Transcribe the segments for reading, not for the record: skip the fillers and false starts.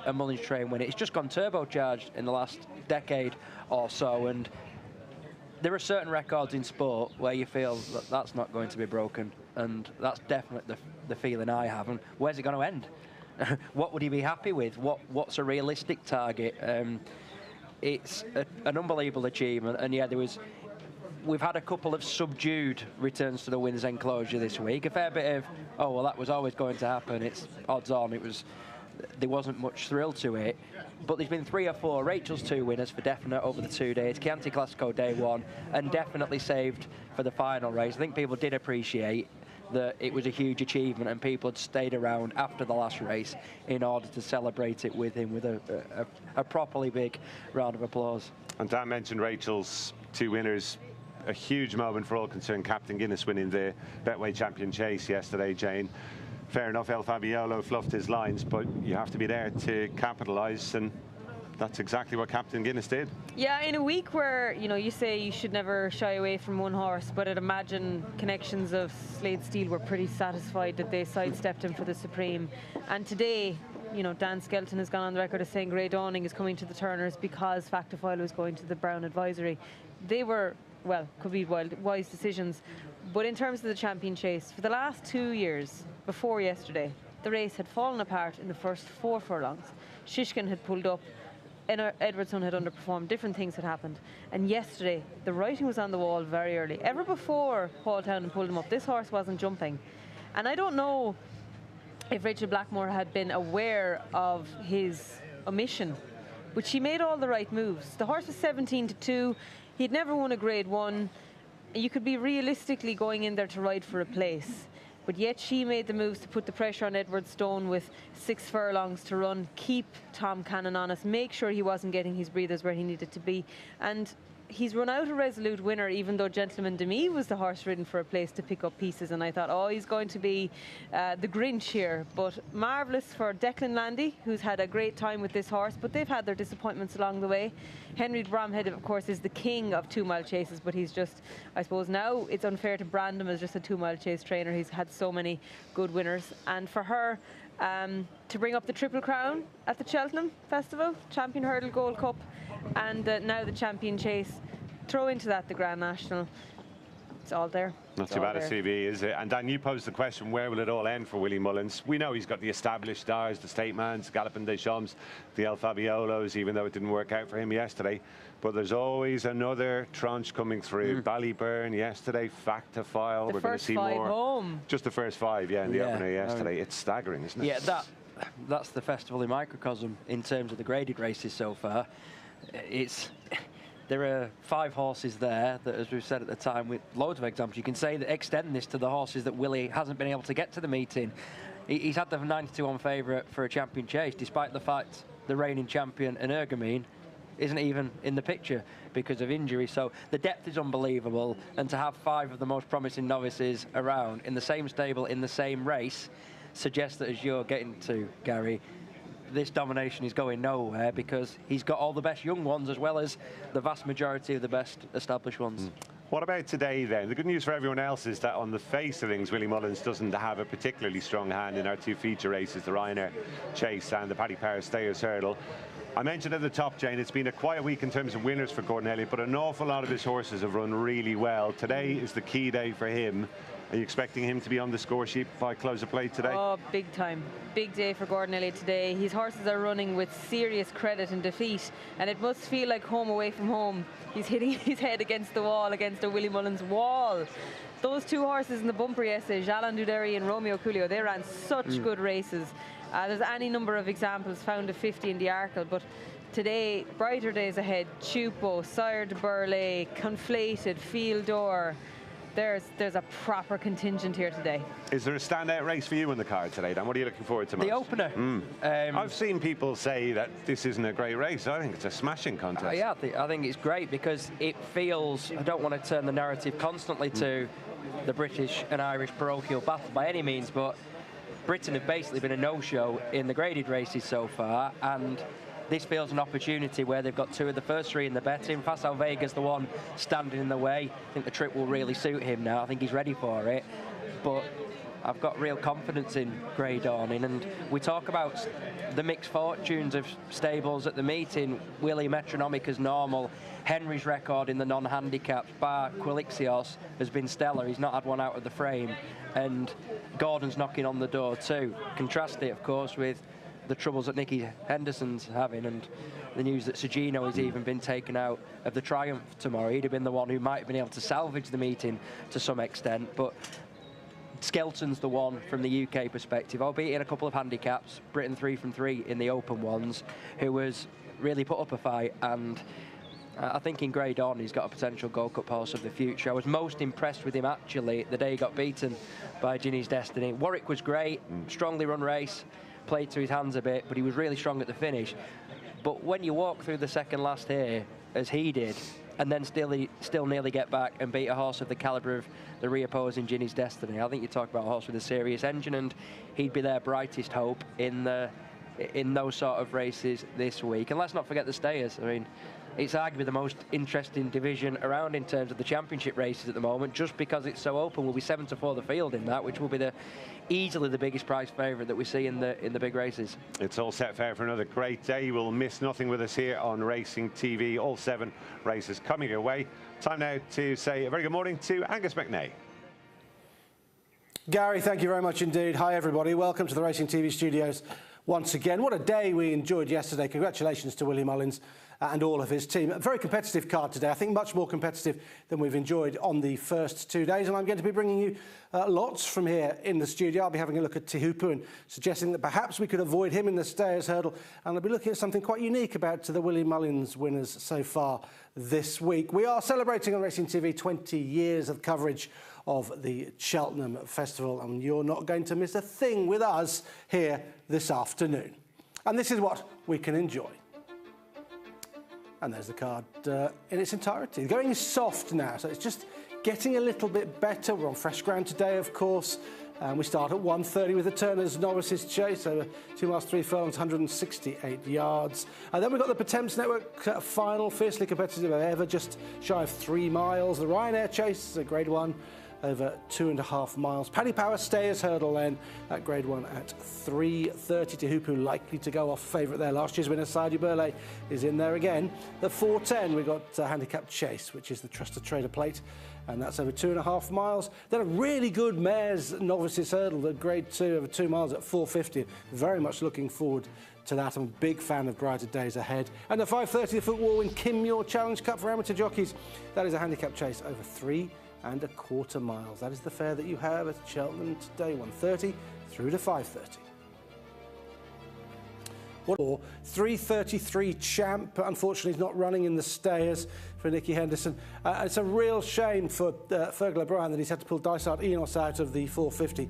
a Mullins train win. It's just gone turbocharged in the last decade or so, and there are certain records in sport where you feel that that's not going to be broken, and that's definitely the feeling I have. And where's it going to end? What would he be happy with? What's a realistic target? It's an unbelievable achievement, and yeah, we've had a couple of subdued returns to the Windsor enclosure this week. A fair bit of, oh well, that was always going to happen. It's odds on. There wasn't much thrill to it, but there's been 3 or 4. Rachel's 2 winners for definite over the 2 days. Chianti Classico day 1, and definitely saved for the final race. I think people did appreciate that it was a huge achievement, and people had stayed around after the last race in order to celebrate it with him with a properly big round of applause. And Dan mentioned Rachel's 2 winners. A huge moment for all concerned. Captain Guinness winning the Betway Champion Chase yesterday, Jane. Fair enough, El Fabiolo fluffed his lines, but you have to be there to capitalise, and that's exactly what Captain Guinness did. Yeah, in a week where, you know, you say you should never shy away from one horse, but I'd imagine Connections of Slade Steel were pretty satisfied that they sidestepped him for the Supreme. And today, you know, Dan Skelton has gone on the record as saying Grey Dawning is coming to the Turners because Factifoil was going to the Brown Advisory. They were, well, could be wise decisions. But in terms of the Champion Chase, for the last 2 years, before yesterday, the race had fallen apart in the first 4 furlongs. Shishkin had pulled up, Edwardson had underperformed, different things had happened. And yesterday, the writing was on the wall very early. Ever before Paul Townend pulled him up, this horse wasn't jumping. And I don't know if Rachel Blackmore had been aware of his omission, but she made all the right moves. The horse was 17-2. He'd never won a Grade 1. You could be realistically going in there to ride for a place. But yet she made the moves to put the pressure on Edward Stone with 6 furlongs to run, keep Tom Cannon honest, make sure he wasn't getting his breathers where he needed to be. And he's run out a Resolute winner, even though Gentleman Demi was the horse ridden for a place to pick up pieces. And I thought, oh, he's going to be the Grinch here. But marvellous for Declan Landy, who's had a great time with this horse, but they've had their disappointments along the way. Henry Bromhead, of course, is the king of 2-mile chases, but he's just, I suppose now it's unfair to brand him as just a 2-mile chase trainer. He's had so many good winners. And for her, to bring up the Triple Crown at the Cheltenham Festival, Champion Hurdle Gold Cup, and now the Champion Chase, throw into that the Grand National. It's all there. Not too bad a CV, is it? And Dan, you posed the question, where will it all end for Willie Mullins? We know he's got the established stars, the Statemans, Galopin des Champs, the El Fabiolos, even though it didn't work out for him yesterday. But there's always another tranche coming through. Ballyburn yesterday, Factifoil. We're going to see more. Home. Just the first 5, yeah, in the opener yesterday. It's staggering, isn't it? Yeah, that's the festival in microcosm in terms of the graded races so far. There are 5 horses there that, as we've said at the time, with loads of examples, you can say that extend this to the horses that Willie hasn't been able to get to the meeting. He's had the 9-1 favourite for a Champion Chase, despite the fact the reigning champion, Energumene, isn't even in the picture because of injury. So the depth is unbelievable, and to have 5 of the most promising novices around in the same stable, in the same race, suggests that, as you're getting to, Gary, this domination is going nowhere because he's got all the best young ones as well as the vast majority of the best established ones. What about today then? The good news for everyone else is that on the face of things, Willie Mullins doesn't have a particularly strong hand in our 2 feature races, the Ryanair Chase and the Paddy Power Stayers Hurdle. I mentioned at the top, Jane, it's been a quiet week in terms of winners for Gordon Elliott, but an awful lot of his horses have run really well. Today is the key day for him. Are you expecting him to be on the score sheet by close of play today? Oh, big time. Big day for Gordon Elliott today. His horses are running with serious credit and defeat, and it must feel like home away from home. He's hitting his head against the wall, against a Willie Mullins wall. Those 2 horses in the bumper yesterday, Jalan Duderi and Romeo Coolio, they ran such good races. There's any number of examples, found a 50 in the Arkle, but today, brighter days ahead. Chupo, Sire de Burley, Conflated, Field Door. There's a proper contingent here today. Is there a standout race for you in the card today, Dan? What are you looking forward to most? The opener. I've seen people say that this isn't a great race. I think it's a smashing contest. Yeah, I think it's great because it feels, I don't want to turn the narrative constantly to the British and Irish parochial battle by any means, but Britain have basically been a no-show in the graded races so far, and this feels an opportunity where they've got 2 of the first 3 in the betting. Facile Vega's the one standing in the way. I think the trip will really suit him now. I think he's ready for it. But I've got real confidence in Grey Dawning, and we talk about the mixed fortunes of stables at the meeting. Willie metronomic as normal. Henry's record in the non-handicaps, bar Quilixios, has been stellar. He's not had one out of the frame, and Gordon's knocking on the door too. Contrast it, of course, with the troubles that Nicky Henderson's having, and the news that Sergino has even been taken out of the Triumph tomorrow. He'd have been the one who might have been able to salvage the meeting to some extent, but Skelton's the one from the UK perspective, albeit in a couple of handicaps. Britain 3 from 3 in the open ones, who has really put up a fight, and I think in Grey Dawn he's got a potential Gold Cup horse of the future. I was most impressed with him actually the day he got beaten by Ginny's Destiny. Warwick was great, strongly run race, played to his hands a bit, but he was really strong at the finish. But when you walk through the second last here, as he did, and then still nearly get back and beat a horse of the calibre of the reopposing Ginny's Destiny, I think you talk about a horse with a serious engine, and he'd be their brightest hope in those sort of races this week. And let's not forget the stayers. I mean, it's arguably the most interesting division around in terms of the championship races at the moment, just because it's so open. We'll be 7-4 the field in that, which will be easily the biggest prize favourite that we see in the big races. It's all set fair for another great day. We'll miss nothing with us here on Racing TV. All 7 races coming your way. Time now to say a very good morning to Angus McNay. Gary, thank you very much indeed. Hi everybody, welcome to the Racing TV studios once again. What a day we enjoyed yesterday. Congratulations to Willie Mullins and all of his team. A very competitive card today. I think much more competitive than we've enjoyed on the first 2 days. And I'm going to be bringing you lots from here in the studio. I'll be having a look at Tihupu and suggesting that perhaps we could avoid him in the Stayers Hurdle. And I'll be looking at something quite unique about the Willie Mullins winners so far this week. We are celebrating on Racing TV 20 years of coverage of the Cheltenham Festival, and you're not going to miss a thing with us here this afternoon. And this is what we can enjoy. And there's the card in its entirety. The going is soft now, so it's just getting a little bit better. We're on fresh ground today, of course. We start at 1:30 with the Turner's Novices Chase, over 2 miles 3 furlongs, 168 yards. And then we've got the Potemps Network final, fiercely competitive as ever, just shy of 3 miles. The Ryanair Chase, a Grade 1, over 2.5 miles. Paddy Power Stayers Hurdle then at Grade 1 at 3:30. Tihupu likely to go off favourite there. Last year's winner, Sadio Burley, is in there again. At 4:10 we've got Handicap Chase, which is the Trusted Trader Plate, and that's over 2.5 miles. Then a really good Mares Novices Hurdle at Grade 2 over 2 miles at 4:50. Very much looking forward to that. I'm a big fan of brighter days ahead. And at 5:30 the Football Win Kim Muir Challenge Cup for amateur jockeys. That is a Handicap Chase over 3.25 miles. That is the fare that you have at Cheltenham today, 1:30 through to 5:30. Or 3:33 Champ, unfortunately, is not running in the Stayers for Nicky Henderson. It's a real shame for Fergal O'Brien that he's had to pull Dysart Enos out of the 4:50.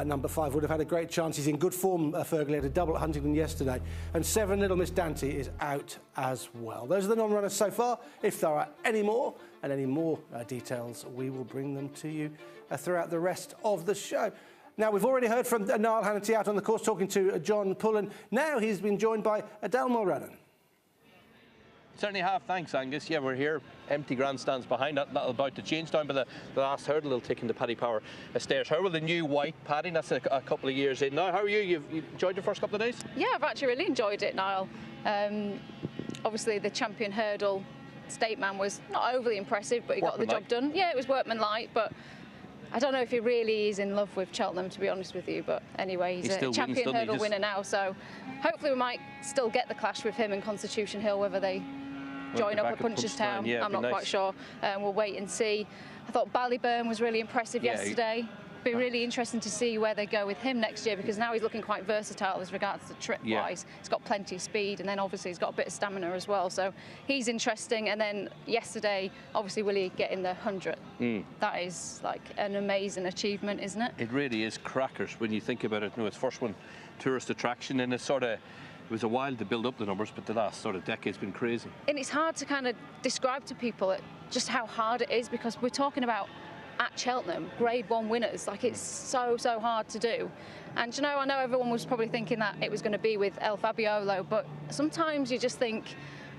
Number 5 would have had a great chance. He's in good form, Fergal. He had a double at Huntingdon yesterday. And 7 Little Miss Dante is out as well. Those are the non-runners so far. If there are any more and any more details, we will bring them to you throughout the rest of the show. Now, we've already heard from Niall Hannity out on the course talking to John Pullen. Now he's been joined by Adele Mulrennan. Certainly have, thanks Angus. Yeah, we're here, empty grandstands behind that. That'll about to change down by the last hurdle. They'll take into Paddy Power Stayers Hurdle, the new white padding. That's a couple of years in now. How are you? You've enjoyed your first couple of days? Yeah, I've actually really enjoyed it, Niall. Obviously the champion hurdle State Man was not overly impressive, but he got the job done. Yeah, it was workmanlike, but I don't know if he really is in love with Cheltenham, to be honest with you. But anyway, he's a champion hurdle winner now, so hopefully we might still get the clash with him and Constitution Hill, whether they join up at Punchestown. Yeah, I'm not quite sure. We'll wait and see. I thought Ballyburn was really impressive yesterday. Be really interesting to see where they go with him next year, because now he's looking quite versatile as regards to trip-wise. He's got plenty of speed, and then obviously he's got a bit of stamina as well, so he's interesting. And then yesterday, obviously Willie getting the 100. That is like an amazing achievement, isn't it? It really is crackers when you think about it. You know, it's first one tourist attraction, and it's sort of, it was a while to build up the numbers, but the last sort of decade's been crazy. And it's hard to kind of describe to people just how hard it is, because we're talking about at Cheltenham, Grade 1 winners. Like, it's so hard to do. And you know, I know everyone was probably thinking that it was going to be with El Fabiolo, but sometimes you just think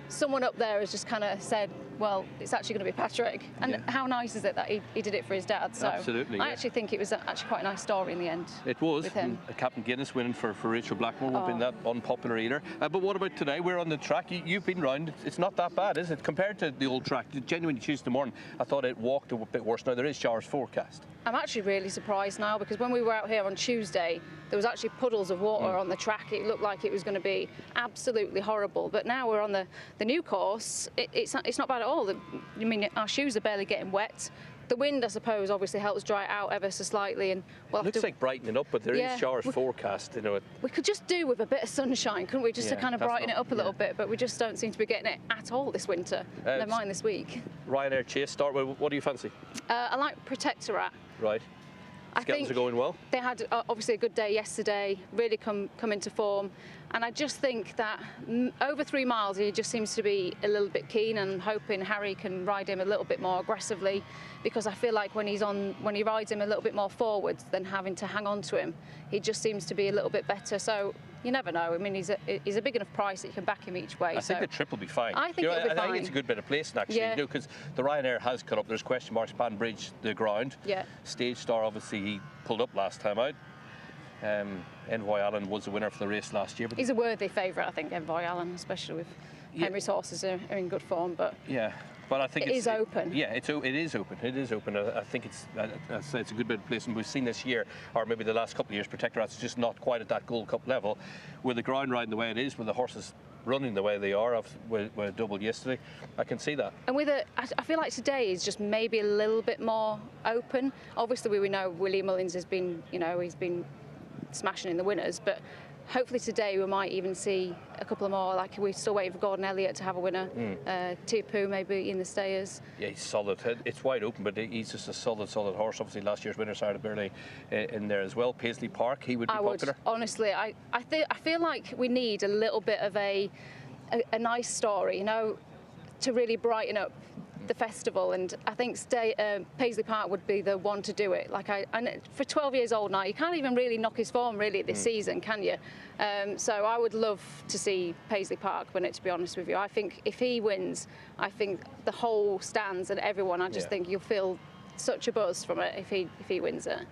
someone up there has just kind of said, well, it's actually going to be Patrick. And how nice is it that he did it for his dad? So absolutely, I actually think it was actually quite a nice story in the end. It was. With him. Captain Guinness winning for Rachel Blackmore won't be that unpopular either. But what about today? We're on the track. You've been round. It's not that bad, is it? Compared to the old track, genuinely Tuesday morning, I thought it walked a bit worse. Now, there is showers forecast. I'm actually really surprised now, because when we were out here on Tuesday, there was actually puddles of water on the track. It looked like it was going to be absolutely horrible. But now we're on the new course. It's not bad at all. I mean, our shoes are barely getting wet. The wind, I suppose, obviously helps dry it out ever so slightly. And we'll looks like brightening up, but there is showers forecast. You know, we could just do with a bit of sunshine, couldn't we? Just to kind of brighten it up a little bit. But we just don't seem to be getting it at all this winter. Never mind this week. Ryanair Chase start with. What do you fancy? I like Protectorat. Right. Skeletons are going well. They had obviously a good day yesterday, really come into form, and I just think that over 3 miles he just seems to be a little bit keen, and hoping Harry can ride him a little bit more aggressively, because I feel like when he rides him a little bit more forwards than having to hang on to him, he just seems to be a little bit better. So you never know. I mean, he's a big enough price that you can back him each way. I think the trip will be fine. I think it'll be fine. I think it's a good bit of placing, actually, because the Ryanair has cut up. There's question marks, Banbridge, the ground. Yeah. Stage Star, obviously, he pulled up last time out. Envoy Allen was the winner for the race last year. But he's a worthy favourite, I think, Envoy Allen, especially with Henry's horses are in good form. But but I think it is open. Yeah, it is open. It is open. I think it's a good bit of placing. We've seen this year, or maybe the last couple of years, Protectorat's just not quite at that Gold Cup level. With the ground riding the way it is, with the horses running the way they are, with doubled yesterday, I can see that. And I feel like today is just maybe a little bit more open. Obviously, we know Willie Mullins has been, he's been smashing in the winners, but hopefully today we might even see a couple of more. Like, we're still waiting for Gordon Elliott to have a winner. Tipu maybe in the stayers. Yeah, he's solid. It's wide open, but he's just a solid horse. Obviously, last year's winner, Sarah Burley, in there as well. Paisley Park, he would be popular. Honestly, I feel like we need a little bit of a nice story, to really brighten up the festival, and I think Paisley Park would be the one to do it. And for 12 years old now, you can't even really knock his form really this season, can you? So I would love to see Paisley Park win it, to be honest with you. I think if he wins, I think the whole stands and everyone, I just think you'll feel such a buzz from it if he wins it.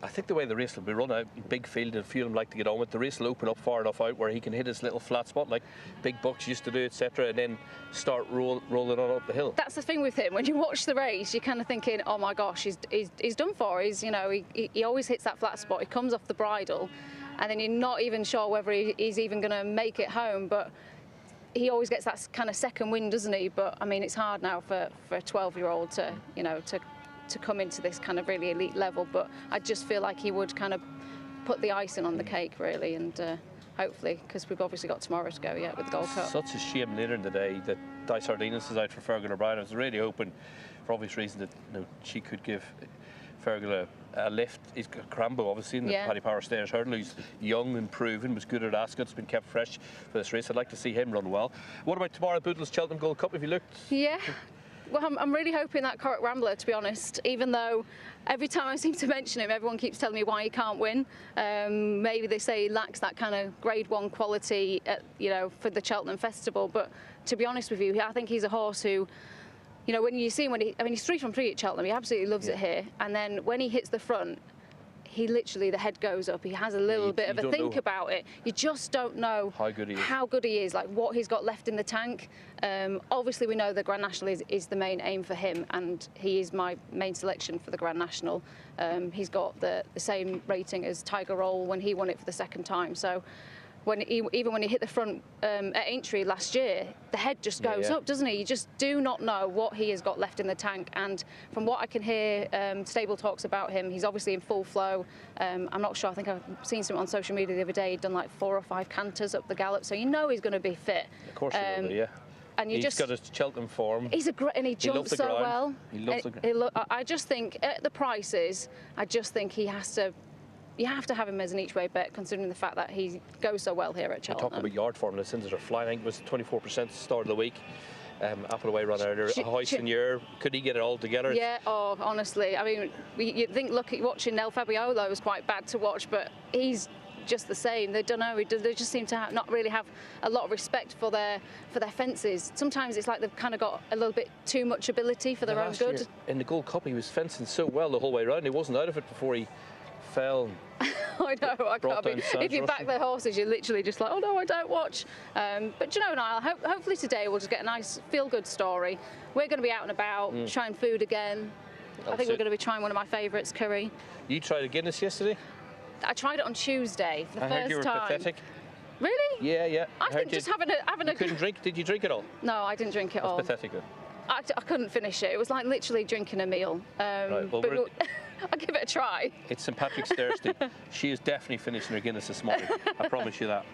I think the way the race will be run out, big field, and a few of them like to get on with, the race will open up far enough out where he can hit his little flat spot like Big Bucks used to do, etc., and then start rolling on up the hill. That's the thing with him. When you watch the race, you're kind of thinking, oh my gosh, he's done for. He always hits that flat spot. He comes off the bridle, and then you're not even sure whether he's even going to make it home. But he always gets that kind of second wind, doesn't he? But I mean, it's hard now for a 12-year-old to come into this kind of really elite level, but I just feel like he would kind of put the icing on the cake, really, and hopefully, because we've obviously got tomorrow to go with the Gold Cup. Such a shame later in the day that Di Sardinas is out for Fergal O'Brien. It was really hoping, for obvious reasons, that she could give Fergal a lift. He's got Crambo, obviously, in the Paddy Power Stayers Hurdle. He's young and proven, was good at Ascot's, been kept fresh for this race. I'd like to see him run well. What about tomorrow, Boodle's Cheltenham Gold Cup? Have you looked? Yeah. Well, I'm really hoping that Corach Rambler, to be honest, even though every time I seem to mention him, everyone keeps telling me why he can't win. Maybe they say he lacks that kind of Grade 1 quality, for the Cheltenham Festival. But to be honest with you, I think he's a horse who, when you see him, he's 3 from 3 at Cheltenham. He absolutely loves it here. And then when he hits the front, he literally, the head goes up. He has a little bit of a think about it. You just don't know how good he is, like what he's got left in the tank. Obviously, we know the Grand National is the main aim for him, and he is my main selection for the Grand National. He's got the same rating as Tiger Roll when he won it for the second time. So even when he hit the front at Aintree last year, the head just goes up, doesn't he? You just do not know what he has got left in the tank. And from what I can hear, stable talks about him, he's obviously in full flow. I'm not sure. I think I've seen some on social media the other day. He'd done like 4 or 5 canters up the gallop, so he's going to be fit. Of course he will be, yeah. And he's got a Cheltenham form. He's and he jumps so well. He loves the ground. I just think at the prices, he has to. You have to have him as an each-way bet, considering the fact that he goes so well here at Cheltenham. We're talking about yard form, the Cinders are flying. I think it was 24% start of the week. Appleway ran earlier. Hoyson, could he get it all together? Yeah, honestly. I mean, you'd think watching Nel Fabiolo was quite bad to watch, but he's just the same. They don't know. They just seem to not really have a lot of respect for their fences. Sometimes it's like they've kind of got a little bit too much ability for their own good. Year, in the Gold Cup, he was fencing so well the whole way around. He wasn't out of it before he fell. I know. I can't be. If you back their horses, you're literally just like, oh no, I don't watch. But you know, Niall, hopefully today we'll just get a nice feel-good story. We're going to be out and about, trying food again. I think we're going to be trying one of my favourites, curry. You tried a Guinness yesterday? I tried it on Tuesday for the first time. I heard you were pathetic. Really? Yeah, yeah. I think just having a... You couldn't drink? Did you drink it all? No, I didn't drink it all. That's pathetic. I couldn't finish it. It was like literally drinking a meal. Right, well, I'll give it a try. It's St Patrick's Thursday. She is definitely finishing her Guinness this morning. I promise you that.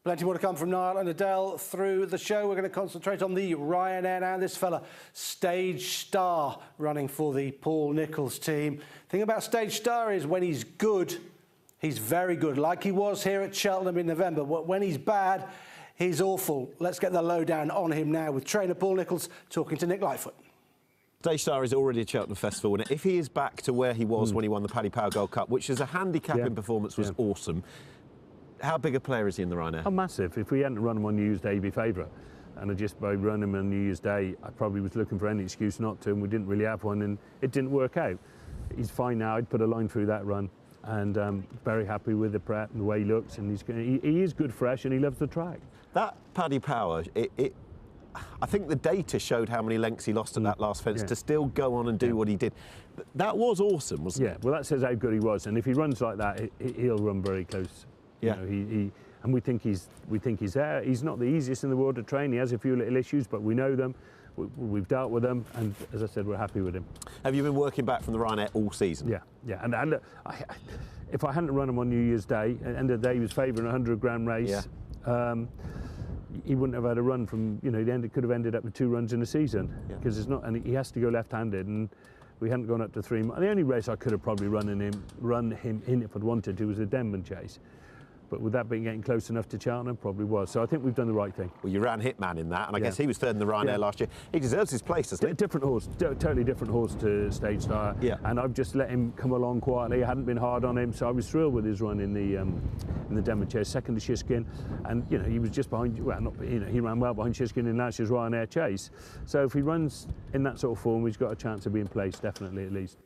Plenty more to come from Niall and Adele through the show. We're going to concentrate on the Ryanair now. This fella, Stage Star, running for the Paul Nicholls team. The thing about Stage Star is when he's good, he's very good, like he was here at Cheltenham in November. When he's bad, he's awful. Let's get the lowdown on him now with trainer Paul Nicholls talking to Nick Lightfoot. Stage Star is already at Cheltenham Festival, and if he is back to where he was when he won the Paddy Power Gold Cup, which as a handicapping performance was awesome, how big a player is he in the Ryanair? Oh, massive. If we hadn't run him on New Year's Day, he'd be favourite. And just by running him on New Year's Day, I probably was looking for any excuse not to, and we didn't really have one, and it didn't work out. He's fine now. I'd put a line through that run, and very happy with the prep and the way he looks, and he is good fresh, and he loves the track. That Paddy Power, I think the data showed how many lengths he lost at that last fence to still go on and do what he did. That was awesome, wasn't it? Yeah, well, that says how good he was, and if he runs like that, he'll run very close. Yeah, you know, and we think he's there. He's not the easiest in the world to train. He has a few little issues, but we know them. We've dealt with them, and as I said, we're happy with him. Have you been working back from the Ryanair all season? Yeah, yeah. And look, if I hadn't run him on New Year's Day, at the end of the day, he was favouring a 100-grand race. Yeah. He wouldn't have had a run from, you know, he could have ended up with 2 runs in a season because it's not, and he has to go left-handed, and we hadn't gone up to 3. The only race I could have probably run him in if I'd wanted to was the Denman Chase. But with that being getting close enough to Cheltenham, probably was. So I think we've done the right thing. Well, you ran Hitman in that, and I guess he was third in the Ryanair last year. He deserves his place, doesn't he? Different horse, totally different horse to Stage Star. Yeah. And I've just let him come along quietly. I hadn't been hard on him, so I was thrilled with his run in the Denman Chase, second to Shiskin, and you know he was just behind. Well, not you know he ran well behind Shiskin in last year's Ryanair Chase. So if he runs in that sort of form, he's got a chance of being placed, definitely at least.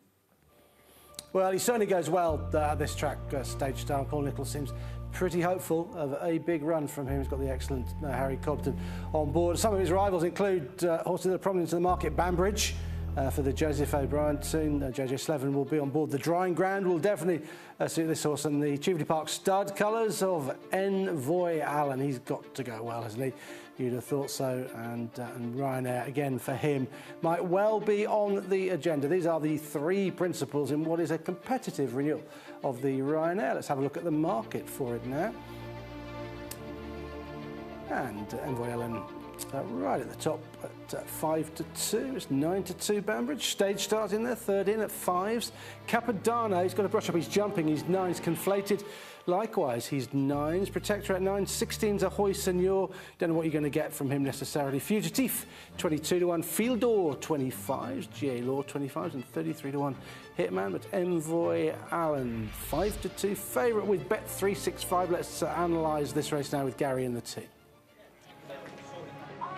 Well, he certainly goes well at this track, Stage Star. Paul Nicholls seems pretty hopeful of a big run from him. He's got the excellent Harry Cobden on board. Some of his rivals include horses that are prominent in the market. Banbridge for the Joseph O'Brien soon. JJ Slevin will be on board. The Drying Ground will definitely suit this horse. And the Fugitif Park stud colours of Envoy Allen. He's got to go well, hasn't he? You'd have thought so, and Ryanair, again, for him, might well be on the agenda. These are the 3 principles in what is a competitive renewal of the Ryanair. Let's have a look at the market for it now. And Envoy Allen right at the top at 5-2. It's 9-2 Banbridge. Stage Start in there, third in at 5s. Capodanno, he's got to brush up his jumping. He's 9s. Conflated, likewise, he's 9s. Protector at 9. 16's Ahoy Senor. Don't know what you're going to get from him necessarily. Fugitif, 22-1. Fieldor, 25s. GA Law, 25s. And 33-1 Hitman. But Envoy Allen, 5-2 favourite with Bet365. Let's analyse this race now with Gary and the team.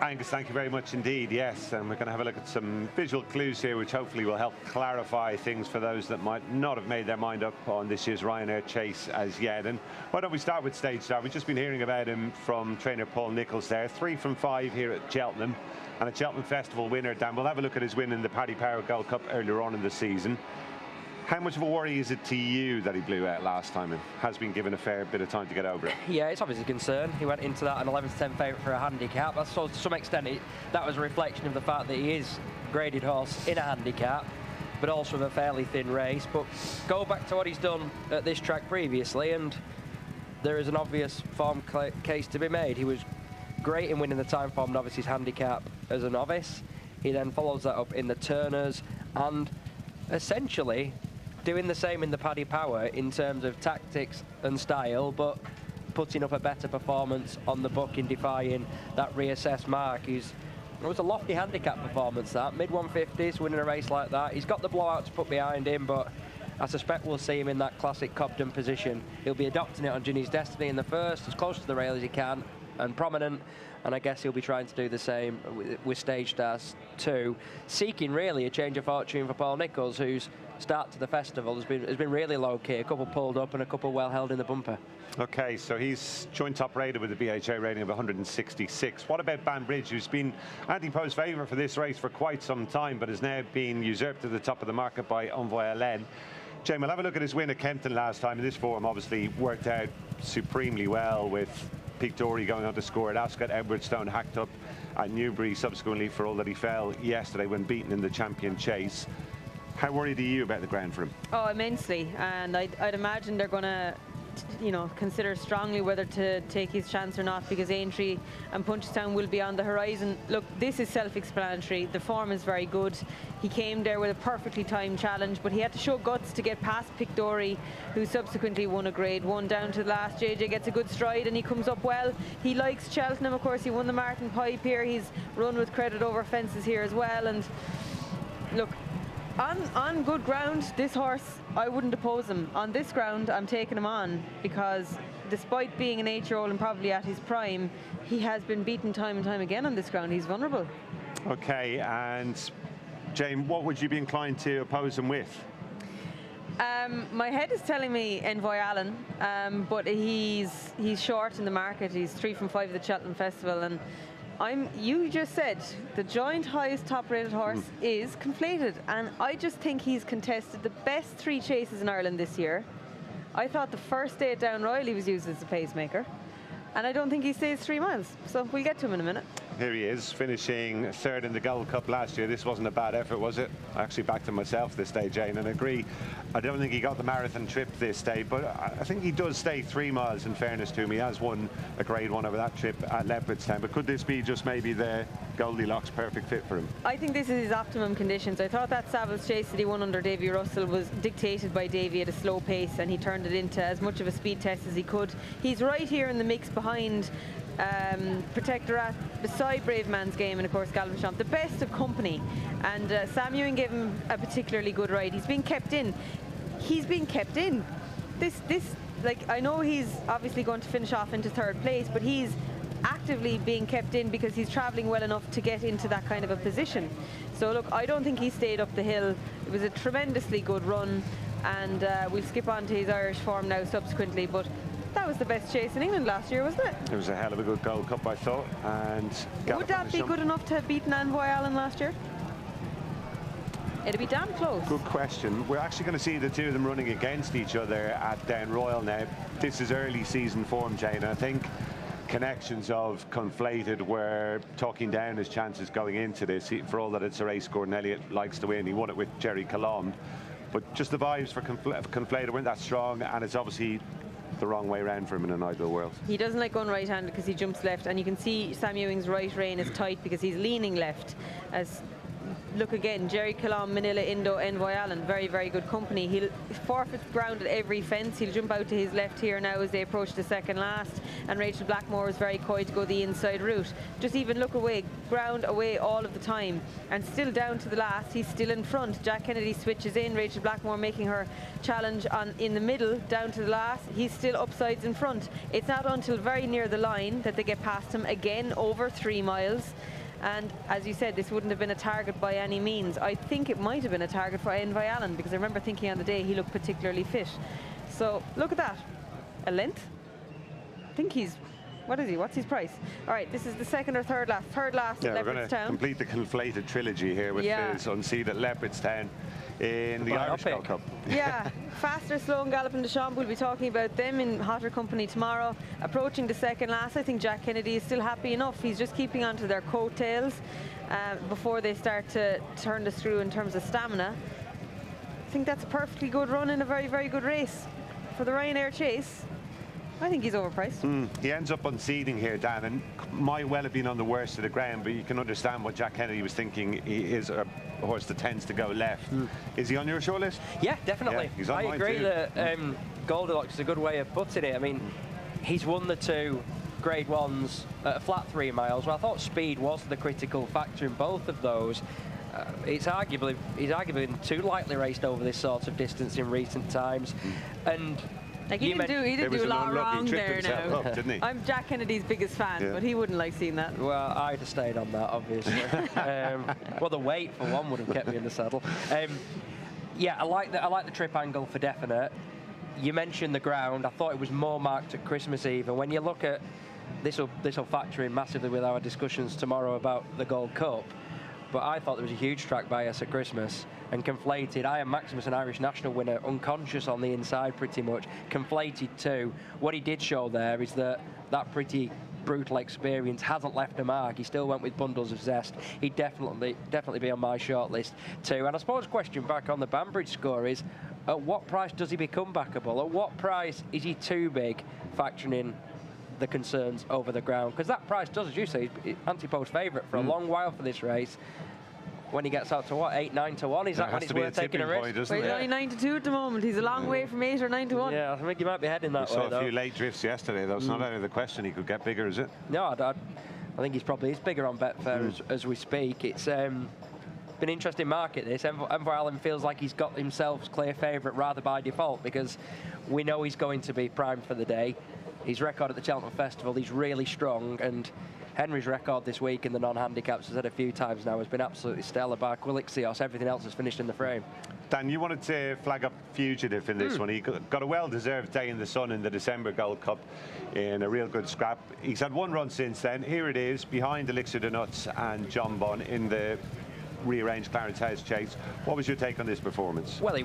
Angus, thank you very much indeed. Yes, and we're going to have a look at some visual clues here, which hopefully will help clarify things for those that might not have made their mind up on this year's Ryanair Chase as yet. And why don't we start with Stage Star? We've just been hearing about him from trainer Paul Nicholls there. 3 from 5 here at Cheltenham, and a Cheltenham Festival winner. Dan, we'll have a look at his win in the Paddy Power Gold Cup earlier on in the season. How much of a worry is it to you that he blew out last time and has been given a fair bit of time to get over it? Yeah, it's obviously a concern. He went into that an 11-10 favourite for a handicap. So to some extent, that was a reflection of the fact that he is a graded horse in a handicap, but also with a fairly thin race. But go back to what he's done at this track previously, and there is an obvious form case to be made. He was great in winning the Timeform novices handicap as a novice. He then follows that up in the Turners, and essentially doing the same in the Paddy Power in terms of tactics and style, but putting up a better performance on the book in defying that reassessed mark. It was a lofty handicap performance, that mid-150s, winning a race like that. He's got the blowout to put behind him, but I suspect we'll see him in that classic Cobden position. He'll be adopting it on Ginny's Destiny in the first, as close to the rail as he can, and prominent, and I guess he'll be trying to do the same with Stage Stars too, seeking really a change of fortune for Paul Nicholls, whose start to the festival has been really low-key, a couple pulled up and a couple well held in the bumper. Okay, so he's joint top rated with a BHA rating of 166. What about Banbridge, who's been Andy Poe's favourite for this race for quite some time, but has now been usurped to the top of the market by Envoy Hélène? Jane, we'll have a look at his win at Kempton last time, and this form obviously worked out supremely well, with Peak Dory going on to score at Ascot, Edwardstone hacked up at Newbury subsequently for all that he fell yesterday when beaten in the Champion Chase. How worried are you about the ground for him? Oh, immensely, and I'd imagine they're going to, you know, consider strongly whether to take his chance or not, because Aintree and Punchestown will be on the horizon. Look, this is self-explanatory. The form is very good. He came there with a perfectly timed challenge, but he had to show guts to get past Pic Dory, who subsequently won a Grade 1 down to the last. JJ gets a good stride and he comes up well. He likes Cheltenham, of course. He won the Martin Pipe here. He's run with credit over fences here as well. And look, on good ground, this horse, I wouldn't oppose him. On this ground, I'm taking him on, because despite being an 8-year-old and probably at his prime, he has been beaten time and time again on this ground. He's vulnerable. Okay, and Jane, what would you be inclined to oppose him with? My head is telling me Envoy Allen, but he's short in the market. He's 3 from 5 at the Cheltenham Festival, and you just said the joint highest top-rated horse is Conflated, and I just think he's contested the best 3 chases in Ireland this year. I thought the first day at Down Royal he was used as a pacemaker, and I don't think he stays 3 miles, so we'll get to him in a minute. Here he is, finishing 3rd in the Gold Cup last year. This wasn't a bad effort, was it? I actually backed him myself this day, Jane, and agree. I don't think he got the marathon trip this day, but I think he does stay 3 miles, in fairness to him. He has won a Grade 1 over that trip at Leopardstown, but could this be just maybe the Goldilocks perfect fit for him? I think this is his optimum conditions. I thought that Savills Chase that he won under Davy Russell was dictated by Davy at a slow pace, and he turned it into as much of a speed test as he could. He's right here in the mix behind Protectorat, beside Brave Man's Game, and of course Galveston, the best of company. And Sam Ewing gave him a particularly good ride. He's being kept in. He's being kept in. Like, I know he's obviously going to finish off into 3rd place, but he's actively being kept in because he's travelling well enough to get into that kind of a position. So look, I don't think he stayed up the hill. It was a tremendously good run, and we'll skip on to his Irish form now subsequently, but that was the best chase in England last year, wasn't it? It was a hell of a good Gold Cup, I thought. And would that be good enough to have beaten Envoy Allen last year? It'd be damn close. Good question. We're actually going to see the two of them running against each other at Down Royal now. This is early season form, Jane. I think connections of Conflated were talking down his chances going into this. For all that it's a race Gordon Elliott likes to win, he won it with Jerry Colombe. But just the vibes for Conflated weren't that strong, and it's obviously the wrong way around for him in an ideal world. He doesn't like going right-handed because he jumps left, and you can see Sam Ewing's right rein is tight because he's leaning left. As look again, Jerry Colombe, Manila Indo, Envoy Allen, very, very good company. He'll forfeit ground at every fence. He'll jump out to his left here now as they approach the second last, and Rachel Blackmore is very coy to go the inside route. Just even look away, ground away all of the time, and still down to the last, he's still in front. Jack Kennedy switches in, Rachel Blackmore making her challenge in the middle, down to the last, he's still upsides in front. It's not until very near the line that they get past him again, over 3 miles. And as you said, this wouldn't have been a target by any means. I think it might have been a target for Envoy Allen, because I remember thinking on the day he looked particularly fit. So look at that, a length. I think he's, what is he? What's his price? All right, this is the 2nd or 3rd last. 3rd last at Leopardstown. We're going to complete the Conflated trilogy here with his unseated Leopardstown in the Irish Gold Cup. Yeah, Faster, Slow and Galloping Deschamps, we'll be talking about them in hotter company tomorrow. Approaching the 2nd last, I think Jack Kennedy is still happy enough. He's just keeping on to their coattails before they start to turn the screw in terms of stamina. I think that's a perfectly good run in a very, very good race. For the Ryanair Chase, I think he's overpriced. He ends up unseating here, Dan, and might well have been on the worst of the ground, but you can understand what Jack Kennedy was thinking. He is a horse that tends to go left. Is he on your shortlist? Yeah, definitely. Yeah, he's on I mine agree too. that Goldilocks is a good way of putting it. I mean, he's won the 2 Grade 1s at a flat 3 miles. Well, I thought speed was the critical factor in both of those. He's arguably been too lightly raced over this sort of distance in recent times, and like he didn't do a lot wrong there now. Up, didn't he? I'm Jack Kennedy's biggest fan, but he wouldn't like seeing that. Well, I'd have stayed on that, obviously. Well, the weight for one would have kept me in the saddle. Yeah, I like the trip angle for definite. You mentioned the ground. I thought it was more marked at Christmas Eve, and when you look at this will factor in massively with our discussions tomorrow about the Gold Cup. But I thought there was a huge track bias at Christmas, and Conflated. I am Maximus, an Irish national winner, unconscious on the inside pretty much. Conflated too. What he did show there is that pretty brutal experience hasn't left a mark. He still went with bundles of zest. He'd definitely be on my shortlist too. And I suppose question back on the Banbridge score is, at what price does he become backable? At what price is he too big, factoring in the concerns over the ground? Because that price does, as you say, anti-post favourite for a long while for this race. When he gets out to what, 8, 9 to 1, is that when it's worth taking a risk? He's only 9 to 2 at the moment. He's a long way from 8 or 9 to 1. Yeah, I think he might be heading that way. We saw a few late drifts yesterday, though. It's not out of the question he could get bigger, is it? No, I think he's probably bigger on Betfair as we speak. It's been an interesting market, this. Envoy Allen feels like he's got himself clear favourite rather by default, because we know he's going to be primed for the day. His record at the Cheltenham Festival, he's really strong, and Henry's record this week in the non-handicaps, as I said a few times now, has been absolutely stellar. Bar Quilixios, everything else has finished in the frame. Dan, you wanted to flag up Fugitif in this one. He got a well-deserved day in the sun in the December Gold Cup in a real good scrap. He's had 1 run since then. Here it is, behind Elixir de Nuts and John Bon in the rearranged Clarence House Chase. What was your take on this performance? Well,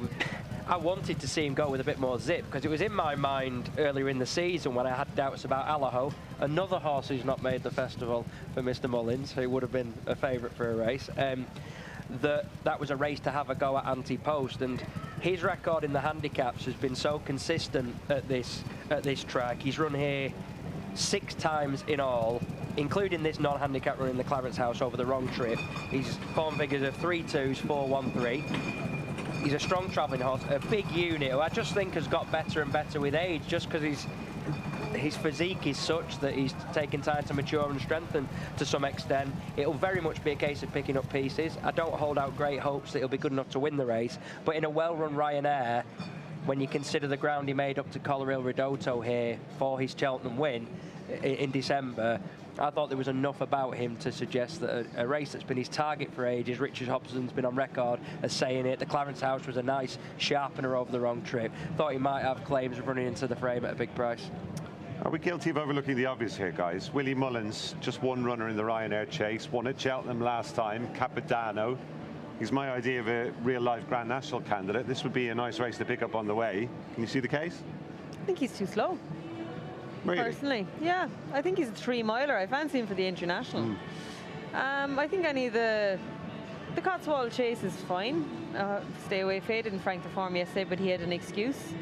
I wanted to see him go with a bit more zip, because it was in my mind earlier in the season when I had doubts about Allaho, another horse who's not made the festival for Mr. Mullins, who would have been a favourite for a race. That was a race to have a go at anti-post, and his record in the handicaps has been so consistent at this track. He's run here 6 times in all, including this non-handicap run in the Clarence House over the wrong trip. His form figures of 3 2s, 4 1 3. He's a strong travelling horse, a big unit who I just think has got better and better with age, just because his physique is such that he's taken time to mature and strengthen to some extent. It'll very much be a case of picking up pieces. I don't hold out great hopes that he'll be good enough to win the race, but in a well-run Ryanair, when you consider the ground he made up to Colerail Ridotto here for his Cheltenham win in December, I thought there was enough about him to suggest that a race that's been his target for ages. Richard Hobson's been on record as saying it. The Clarence House was a nice sharpener over the wrong trip. Thought he might have claims of running into the frame at a big price. Are we guilty of overlooking the obvious here, guys? Willie Mullins, just 1 runner in the Ryanair Chase, won at Cheltenham last time, Capodanno. He's my idea of a real-life Grand National candidate. This would be a nice race to pick up on the way. Can you see the case? I think he's too slow. Really? Personally, yeah. I think he's a 3-miler. I fancy him for the International. I think any of the Cotswold Chase is fine. Stay Away Fade didn't frank the form yesterday, but he had an excuse.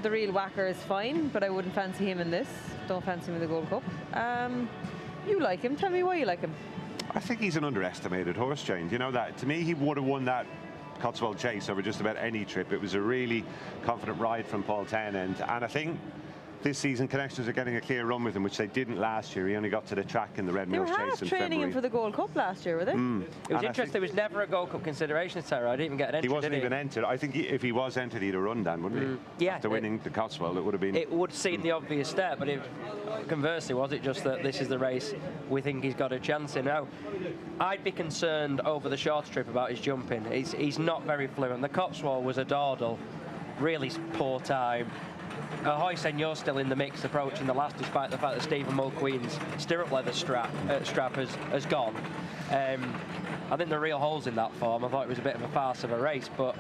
The Real Whacker is fine, but I wouldn't fancy him in this. Don't fancy him in the Gold Cup. You like him. Tell me why you like him. I think he's an underestimated horse, Jane. You know that? To me, he would have won that Cotswold Chase over just about any trip. It was a really confident ride from Paul Townend, and I think this season Connections are getting a clear run with him, which they didn't last year. He only got to the track in the Red Mills Chase in February. They were half training him for the Gold Cup last year, were they? It was interesting. There was never a Gold Cup consideration, Sarah. I didn't even get an entry. He wasn't even entered. I think if he was entered, he'd have run, Dan, wouldn't he? Yeah. After winning the Cotswold, it would have been. It would seem the obvious step, but conversely, was it just that this is the race we think he's got a chance in? Now, I'd be concerned over the short trip about his jumping. He's not very fluent. The Cotswold was a dawdle, really poor time. Ahoy Senor still in the mix approaching the last, despite the fact that Stephen Mulqueen's stirrup leather strap has gone. I think the real holes in that form. I thought it was a bit of a farce of a race, but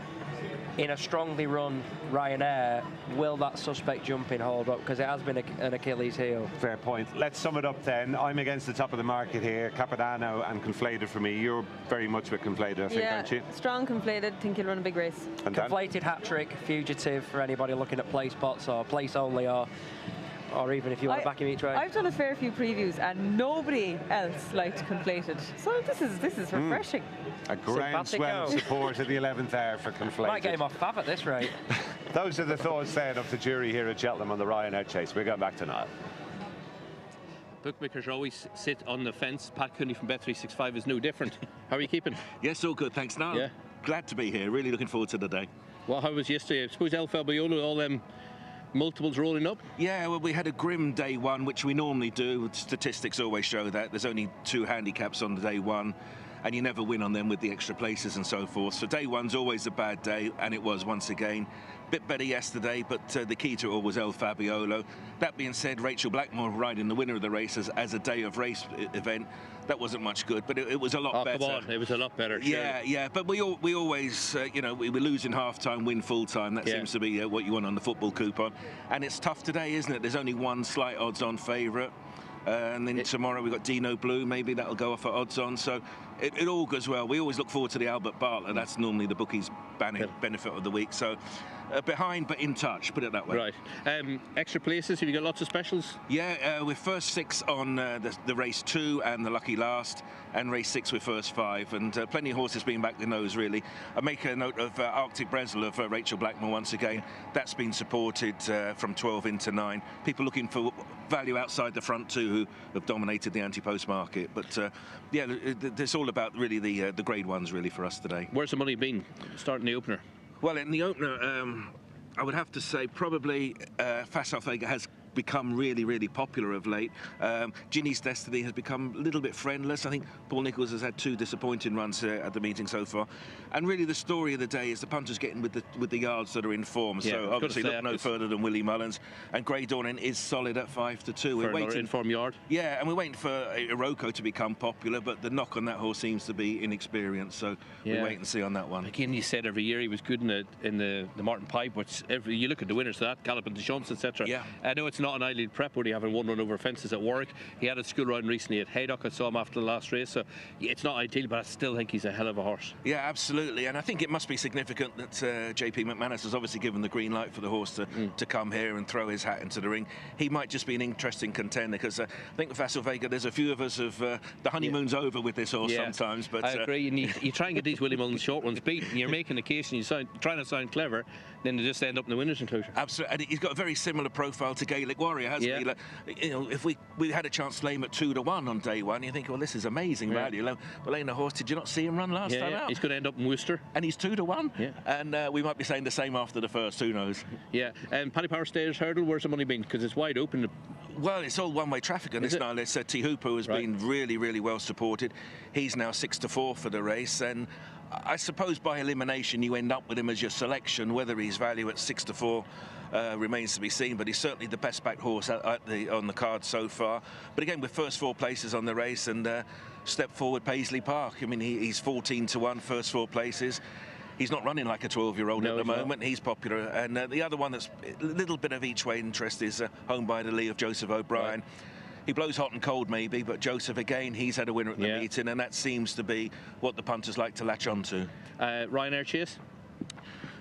in a strongly run Ryanair, will that suspect jumping hold up? Because it has been an Achilles heel. Fair point. Let's sum it up then. I'm against the top of the market here. Capodanno and Conflated for me. You're very much with Conflated, I think, aren't you? Strong Conflated. Think he'll run a big race. And Conflated hat-trick, Fugitif for anybody looking at play spots or place only, or even if you want to back him each way. I've done a fair few previews and nobody else liked Conflated. So this is refreshing. A groundswell of support at the 11th hour for Conflated. Might get him off Fav at this rate. Those are the thoughts then of the jury here at Cheltenham on the Ryanair Chase. We're going back to Niall. Bookmakers always sit on the fence. Pat Cooney from Bet365 is no different. How are you keeping? Yes, all good, thanks, Niall. Yeah. Glad to be here. Really looking forward to the day. Well, how was yesterday? I suppose El Fabiolo, all them multiples rolling up? Yeah, well, we had a grim day one, which we normally do. Statistics always show that. There's only 2 handicaps on the day one, and you never win on them with the extra places and so forth. So day one's always a bad day, and it was once again. Bit better yesterday, but the key to it all was El Fabiolo. That being said, Rachel Blackmore riding the winner of the race as a day of race event. That wasn't much good, but it was a lot better. Come on, it was a lot better. Yeah, yeah, but we always, we lose in half-time, win full-time. That seems to be what you want on the football coupon. And it's tough today, isn't it? There's only one slight odds-on favourite. And then tomorrow we've got Dino Blue, maybe that'll go off at odds-on. So it all goes well. We always look forward to the Albert Bartlett. That's normally the bookies' benefit of the week. So behind but in touch, put it that way. Right. Extra places, have you got lots of specials? Yeah, we're first 6 on the race 2 and the lucky last, and race 6 with first 5, and plenty of horses being back the nose, really. I make a note of Arctic Brazil of Rachel Blackmore once again. That's been supported from 12 into 9. People looking for value outside the front 2 who have dominated the anti-post market. But yeah, it's all about really the grade ones really for us today. Where's the money been starting the opener? Well, in the opener, I would have to say probably Facile Vega has become really, really popular of late. Ginny's Destiny has become a little bit friendless. I think Paul Nicholls has had 2 disappointing runs at the meeting so far. And really the story of the day is the punters getting with the yards that are in form. Yeah, so obviously look no further than Willie Mullins. And Grey Dawning is solid at 5-2. We're waiting in form yard. Yeah, and we're waiting for Iroko to become popular, but the knock on that horse seems to be inexperienced. So we wait and see on that one. Again, you said every year he was good in the Martin Pipe, which you look at the winners of that, Gallopin de Chance, etc. Yeah. I know it's not an Eileen prep where he having 1 run over fences at Warwick. He had a school run recently at Haydock. I saw him after the last race, so it's not ideal, but I still think he's a hell of a horse. Yeah, absolutely, and I think it must be significant that JP McManus has obviously given the green light for the horse to come here and throw his hat into the ring. He might just be an interesting contender, because I think with Facile Vega, there's a few of us of the honeymoon's over with this horse sometimes. But I agree. You try and get these Willie Mullins short ones beat, and you're making a case and you're trying to sound clever, then they just end up in the winner's enclosure. Absolutely, and he's got a very similar profile to Gaelic Warrior, hasn't he? Like, if we had a chance to lay him at 2-1 on day one, you think, well, this is amazing value. Well, laying the horse, did you not see him run last time out? He's going to end up in Worcester. And he's 2-1. Yeah. And we might be saying the same after the first, who knows? Yeah. Paddy Power Stayers Hurdle, where's the money been? Because it's wide open. Well, it's all one-way traffic on this now. It's Tihupu has been really, really well supported. He's now 6-4 for the race, and I suppose by elimination you end up with him as your selection. Whether he's value at 6-4 remains to be seen, but he's certainly the best backed horse on the card so far. But again, with first 4 places on the race, and step forward Paisley Park. I mean, he's 14-1 first 4 places. He's not running like a 12-year-old at the moment. He's popular. And the other one that's a little bit of each way interest is Home by the Lee of Joseph O'Brien. He blows hot and cold maybe, but Joseph, again, he's had a winner at the meeting, and that seems to be what the punters like to latch on to. Ryanair Chase?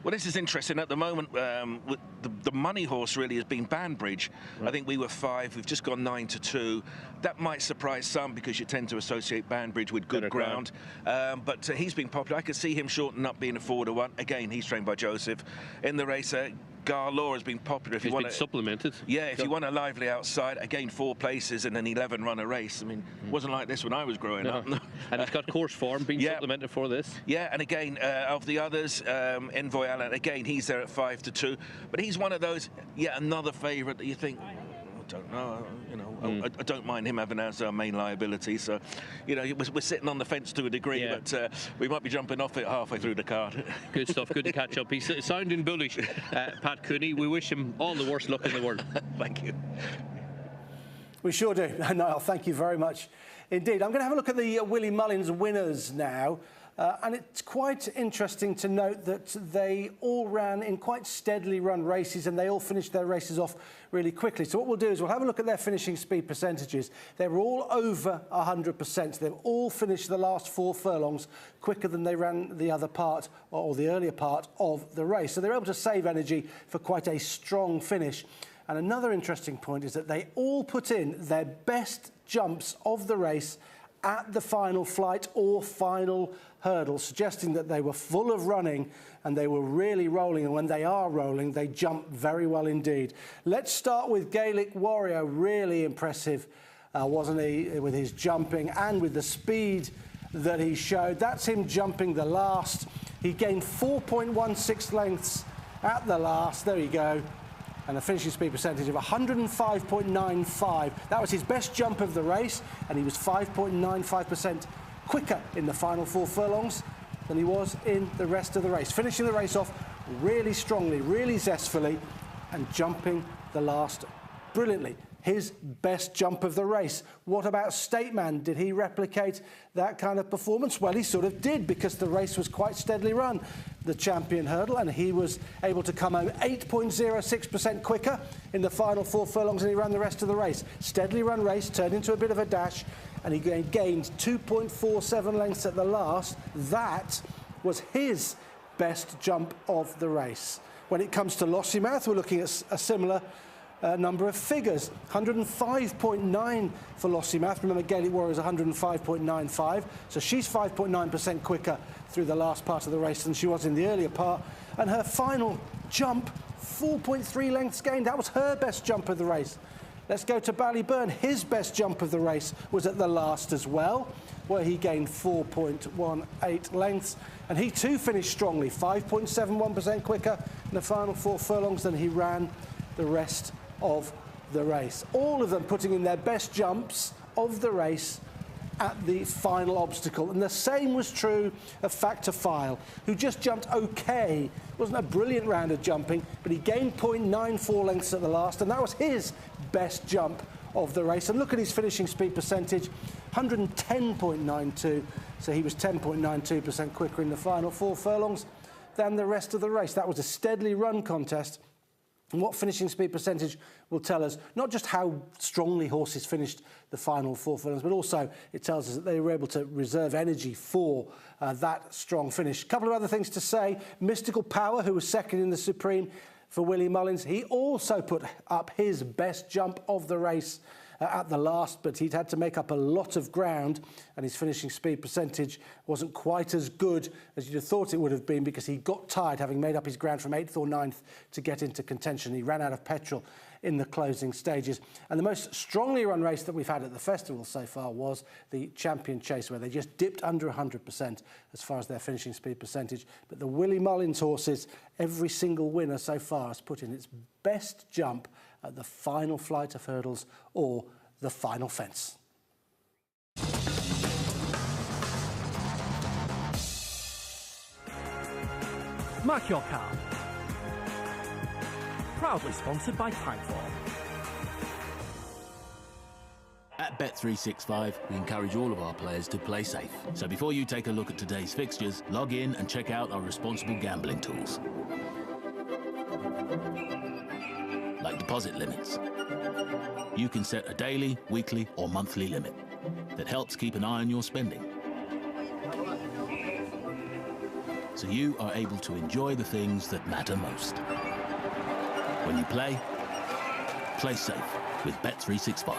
Well, this is interesting. At the moment, the money horse really has been Banbridge. I think we were 5. We've just gone 9-2. That might surprise some because you tend to associate Banbridge with good ground. But he's been popular. I could see him shorten up being a 4-1. Again, he's trained by Joseph. In the race, Gar Law has been popular. If he's you want been supplemented. Yeah, if you want a lively outside, again, 4 places and an 11-runner race. I mean, it wasn't like this when I was growing up. And he's got course form, being supplemented for this. Yeah, and again, of the others, Envoy Allen, again, he's there at 5-2. But he's one of those, another favourite that you think, I don't know, I don't mind him having as our main liability. So, we're sitting on the fence to a degree, but we might be jumping off it halfway through the card. Good stuff, good to catch up. He's sounding bullish, Pat Cooney. We wish him all the worst luck in the world. Thank you. We sure do. Niall, thank you very much indeed. I'm going to have a look at the Willie Mullins winners now. And it's quite interesting to note that they all ran in quite steadily run races, and they all finished their races off really quickly. So what we'll do is we'll have a look at their finishing speed percentages. They were all over 100%. They've all finished the last 4 furlongs quicker than they ran the other part or the earlier part of the race. So they're able to save energy for quite a strong finish. And another interesting point is that they all put in their best jumps of the race at the final flight or final hurdle, suggesting that they were full of running and they were really rolling, and when they are rolling, they jump very well indeed. Let's start with Gaelic Warrior. Really impressive, wasn't he, with his jumping and with the speed that he showed. That's him jumping the last. He gained 4.16 lengths at the last. There you go. And a finishing speed percentage of 105.95. That was his best jump of the race, and he was 5.95% quicker in the final 4 furlongs than he was in the rest of the race. Finishing the race off really strongly, really zestfully, and jumping the last brilliantly. His best jump of the race. What about Stateman? Did he replicate that kind of performance? Well, he sort of did, because the race was quite steadily run, the champion hurdle, and he was able to come home 8.06% quicker in the final 4 furlongs than he ran the rest of the race. Steadily run race, turned into a bit of a dash, and he gained 2.47 lengths at the last. That was his best jump of the race. When it comes to Lossiemouth, we're looking at a similar number of figures. 105.9 for Lossiemouth. Remember, Gaelic Warrior is 105.95, so she's 5.9% quicker through the last part of the race than she was in the earlier part. And her final jump, 4.3 lengths gained. That was her best jump of the race. Let's go to Ballyburn. His best jump of the race was at the last as well, where he gained 4.18 lengths. And he too finished strongly, 5.71% quicker in the final 4 furlongs than he ran the rest of the race. All of them putting in their best jumps of the race at the final obstacle. And the same was true of Factor File, who just jumped okay. It wasn't a brilliant round of jumping, but he gained 0.94 lengths at the last, and that was his best jump of the race. And look at his finishing speed percentage, 110.92, so he was 10.92% quicker in the final 4 furlongs than the rest of the race. That was a steadily run contest. And what finishing speed percentage will tell us not just how strongly horses finished the final 4 furlongs, but also it tells us that they were able to reserve energy for that strong finish. A couple of other things to say. Mystical Power, who was second in the Supreme for Willie Mullins, he also put up his best jump of the race at the last, but he'd had to make up a lot of ground, and his finishing speed percentage wasn't quite as good as you'd have thought it would have been, because he got tired, having made up his ground from 8th or 9th to get into contention. He ran out of petrol in the closing stages. And the most strongly run race that we've had at the festival so far was the Champion Chase, where they just dipped under 100% as far as their finishing speed percentage. But the Willie Mullins horses, every single winner so far has put in its best jump at the final flight of hurdles or the final fence. Mark your card. Proudly sponsored by Timeform. At Bet365, we encourage all of our players to play safe. So before you take a look at today's fixtures, log in and check out our responsible gambling tools. Like deposit limits. You can set a daily, weekly or monthly limit that helps keep an eye on your spending, so you are able to enjoy the things that matter most. When you play safe with Bet365.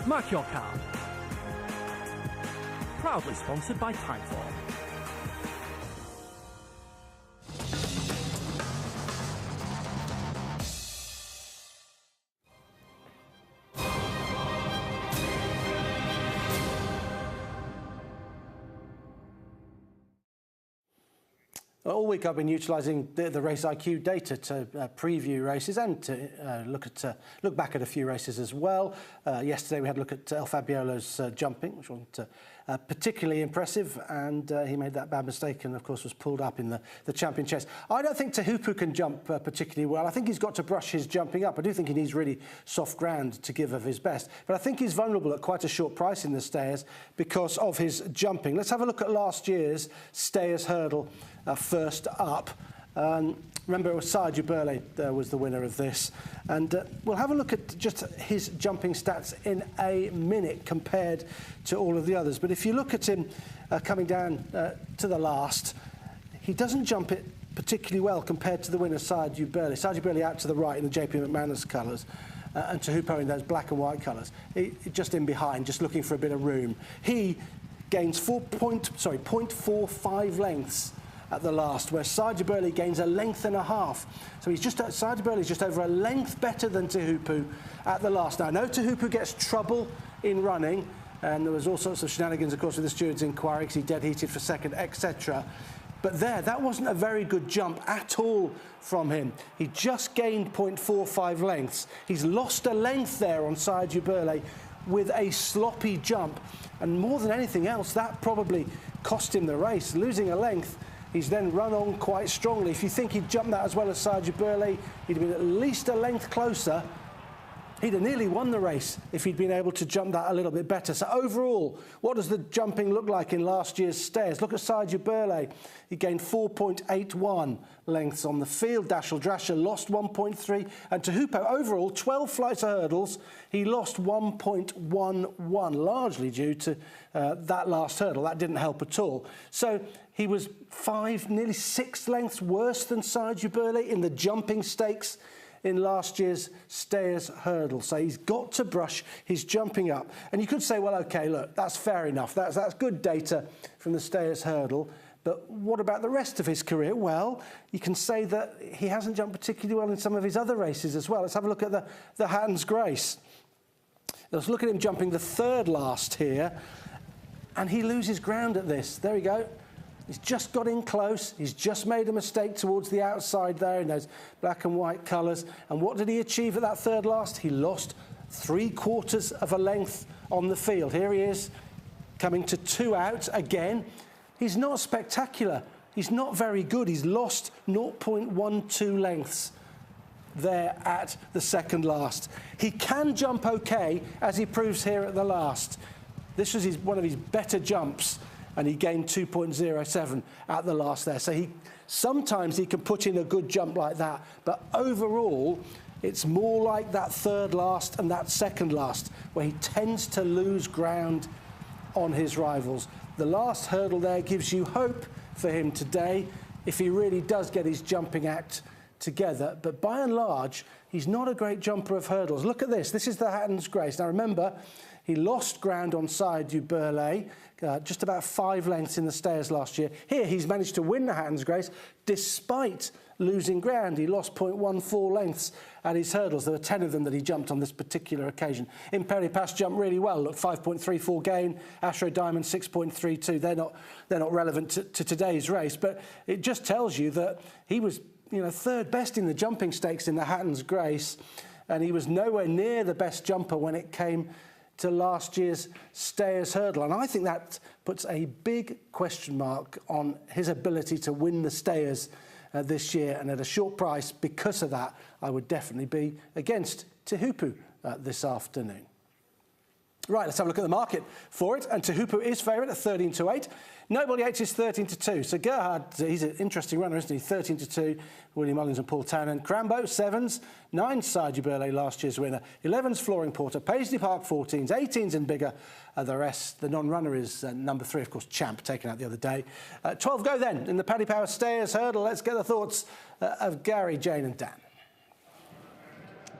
Mark your card. Proudly sponsored by Timeform. All week I've been utilising the Race IQ data to preview races and to look back at a few races as well. Yesterday we had a look at El Fabiolo's jumping, which wasn't particularly impressive, and he made that bad mistake and, of course, was pulled up in the Champion Chase. I don't think Tihupu can jump particularly well. I think he's got to brush his jumping up. I do think he needs really soft ground to give of his best, but I think he's vulnerable at quite a short price in the Stayers because of his jumping. Let's have a look at last year's Stayers Hurdle first up. Remember, it was Sergio Burley was the winner of this. And we'll have a look at just his jumping stats in a minute compared to all of the others. But if you look at him coming down to the last, he doesn't jump it particularly well compared to the winner, Sergio Burley. Sergio Burley out to the right in the JP McManus colours, and Tihupu in those black and white colours. Just in behind, just looking for a bit of room. He gains 0.45 lengths at the last, where Sergio Burley gains a length and a half. So he's just Sergio Burley's just over a length better than Tihupu at the last. Now, I know Tihupu gets trouble in running, and there was all sorts of shenanigans, of course, with the steward's inquiry because he dead heated for second, etc. But that wasn't a very good jump at all from him. He just gained 0.45 lengths. He's lost a length there on Sergio Burley with a sloppy jump. And more than anything else, that probably cost him the race. Losing a length, he's then run on quite strongly. If you think he'd jumped that as well as Sergio Burley, he'd have been at least a length closer. He'd have nearly won the race if he'd been able to jump that a little bit better. So overall, what does the jumping look like in last year's Stayers? Look at Sergio Burley. He gained 4.81 lengths on the field. Dashel Drasher lost 1.3. And Tihupu, overall, 12 flights of hurdles, he lost 1.11, largely due to that last hurdle. That didn't help at all. So he was 5, nearly 6 lengths worse than Sergio Burley in the jumping stakes in last year's Stayers Hurdle. So he's got to brush his jumping up. And you could say, well, OK, look, that's fair enough. That's good data from the Stayers Hurdle. But what about the rest of his career? Well, you can say that he hasn't jumped particularly well in some of his other races as well. Let's have a look at the Hatton's Grace. Let's look at him jumping the third last here. And he loses ground at this. There we go. He's just got in close. He's just made a mistake towards the outside there in those black and white colours. And what did he achieve at that third last? He lost 3/4 of a length on the field. Here he is, coming to 2 out again. He's not spectacular. He's not very good. He's lost 0.12 lengths there at the second last. He can jump OK, as he proves here at the last. This was one of his better jumps, and he gained 2.07 at the last there. So sometimes he can put in a good jump like that, but overall, it's more like that third last and that second last, where he tends to lose ground on his rivals. The last hurdle there gives you hope for him today, if he really does get his jumping act together. But by and large, he's not a great jumper of hurdles. Look at this. This is the Hatton's Grace. Now, remember, he lost ground on Sergio Burley, just about 5 lengths in the Stayers last year. Here, he's managed to win the Hatton's Grace despite losing ground. He lost 0.14 lengths at his hurdles. There were 10 of them that he jumped on this particular occasion. Imperi Pass jumped really well. Look, 5.34 gain. Astro Diamond 6.32. They're not relevant to today's race, but it just tells you that he was, third best in the jumping stakes in the Hatton's Grace, and he was nowhere near the best jumper when it came to last year's Stayers Hurdle. And I think that puts a big question mark on his ability to win the Stayers this year. And at a short price, because of that, I would definitely be against Tihupu this afternoon. Right, let's have a look at the market for it. And Tihupu is favourite at 13-8. Nobody H is 13-2. So Gerhard, he's an interesting runner, isn't he? 13-2. Willie Mullins and Paul Townend. Crambo, 7s. 9 Sergio Burley, last year's winner. 11s Flooring Porter. Paisley Park, 14s. 18s and bigger. The rest, the non-runner is number 3, of course, Champ, taken out the other day. 12 go then in the Paddy Power Stayers Hurdle. Let's get the thoughts of Gary, Jane and Dan.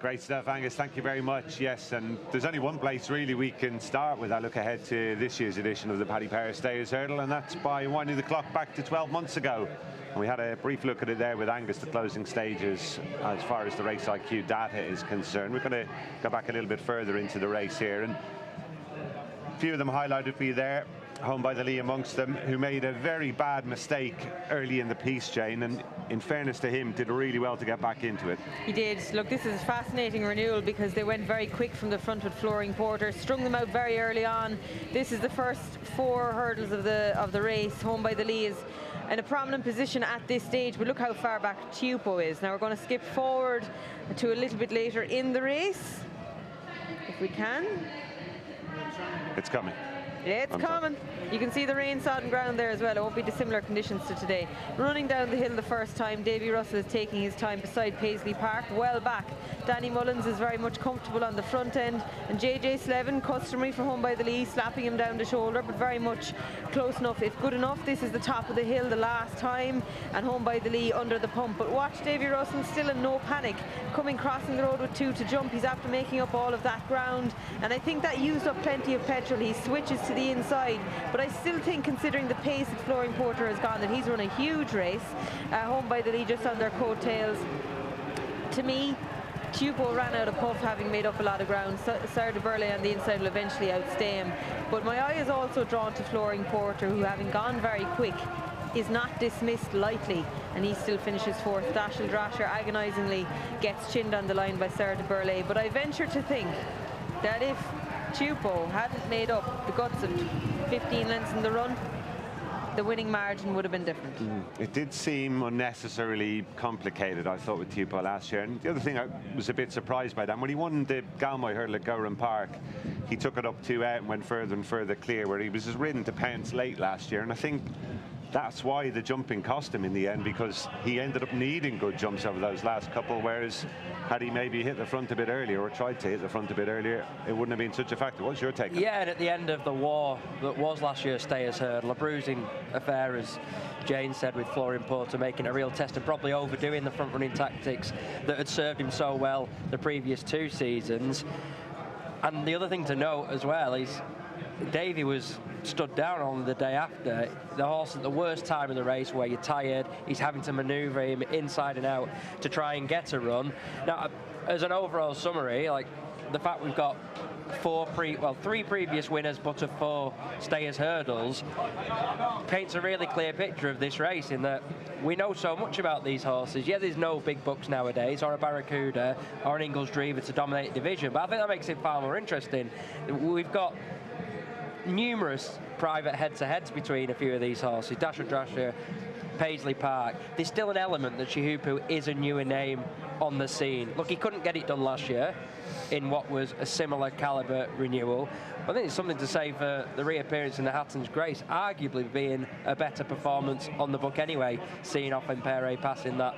Great stuff, Angus. Thank you very much. Yes, and there's only one place really we can start with our look ahead to this year's edition of the Paddy Power Stayers Hurdle, and that's by winding the clock back to 12 months ago. And we had a brief look at it there with Angus, the closing stages, as far as the Race IQ data is concerned. We're going to go back a little bit further into the race here, and a few of them highlighted for you there. Home by the Lee amongst them, who made a very bad mistake early in the piece, Jane, and in fairness to him, did really well to get back into it. He did. Look, this is a fascinating renewal because they went very quick from the front with Flooring Porter, strung them out very early on. This is the first 4 hurdles of the race. Home by the Lee is in a prominent position at this stage, but look how far back Teupo is. Now we're going to skip forward to a little bit later in the race, if we can. It's coming. It's coming. You can see the rain-sodden ground there as well. It won't be dissimilar conditions to today. Running down the hill the first time, Davy Russell is taking his time beside Paisley Park, well back. Danny Mullins is very much comfortable on the front end, and JJ Slevin, customary for Home by the Lee, slapping him down the shoulder, but very much close enough, if good enough. This is the top of the hill the last time, and Home by the Lee under the pump. But watch Davy Russell still in no panic, crossing the road with 2 to jump. He's after making up all of that ground, and I think that used up plenty of petrol. He switches to the inside, but I still think, considering the pace that Flooring Porter has gone, that he's run a huge race. Home by the Lee just on their coattails. To me, Teupo ran out of puff, having made up a lot of ground. Sarah de Burley on the inside will eventually outstay him, but my eye is also drawn to Flooring Porter, who, having gone very quick, is not dismissed lightly, and he still finishes 4th. Dashel Drasher agonisingly gets chinned on the line by Sarah de Burley, but I venture to think that if Teupo hadn't made up the guts of 15 lengths in the run, the winning margin would have been different. It did seem unnecessarily complicated, I thought, with Teupo last year. And the other thing I was a bit surprised by, Dan, when he won the Galmoy hurdle at Gowran Park, he took it up 2 out and went further and further clear, where he was just ridden to pounce late last year. And I think that's why the jumping cost him in the end, because he ended up needing good jumps over those last couple, whereas had he maybe hit the front a bit earlier, or tried to hit the front a bit earlier, it wouldn't have been such a factor. What's your take on it? Yeah, and at the end of the war that was last year's Stayers Hurdle, a bruising affair, as Jane said, with Flooring Porter making a real test and probably overdoing the front-running tactics that had served him so well the previous 2 seasons. And the other thing to note as well is Davy was stood down on the day after. The horse at the worst time of the race, where you're tired, he's having to manoeuvre him inside and out to try and get a run. Now, as an overall summary, like the fact we've got 3 previous winners but of 4 Stayers Hurdles paints a really clear picture of this race, in that we know so much about these horses. Yeah, there's no big bucks nowadays, or a Barracuda or an Ingles Dreamer to dominate the division, but I think that makes it far more interesting. We've got numerous private head-to-heads between a few of these horses. Dashel Drasher, Paisley Park. There's still an element that Chihupu is a newer name on the scene. Look, he couldn't get it done last year in what was a similar calibre renewal. I think it's something to say for the reappearance in the Hatton's Grace, arguably being a better performance on the book anyway, seeing off Impere passing that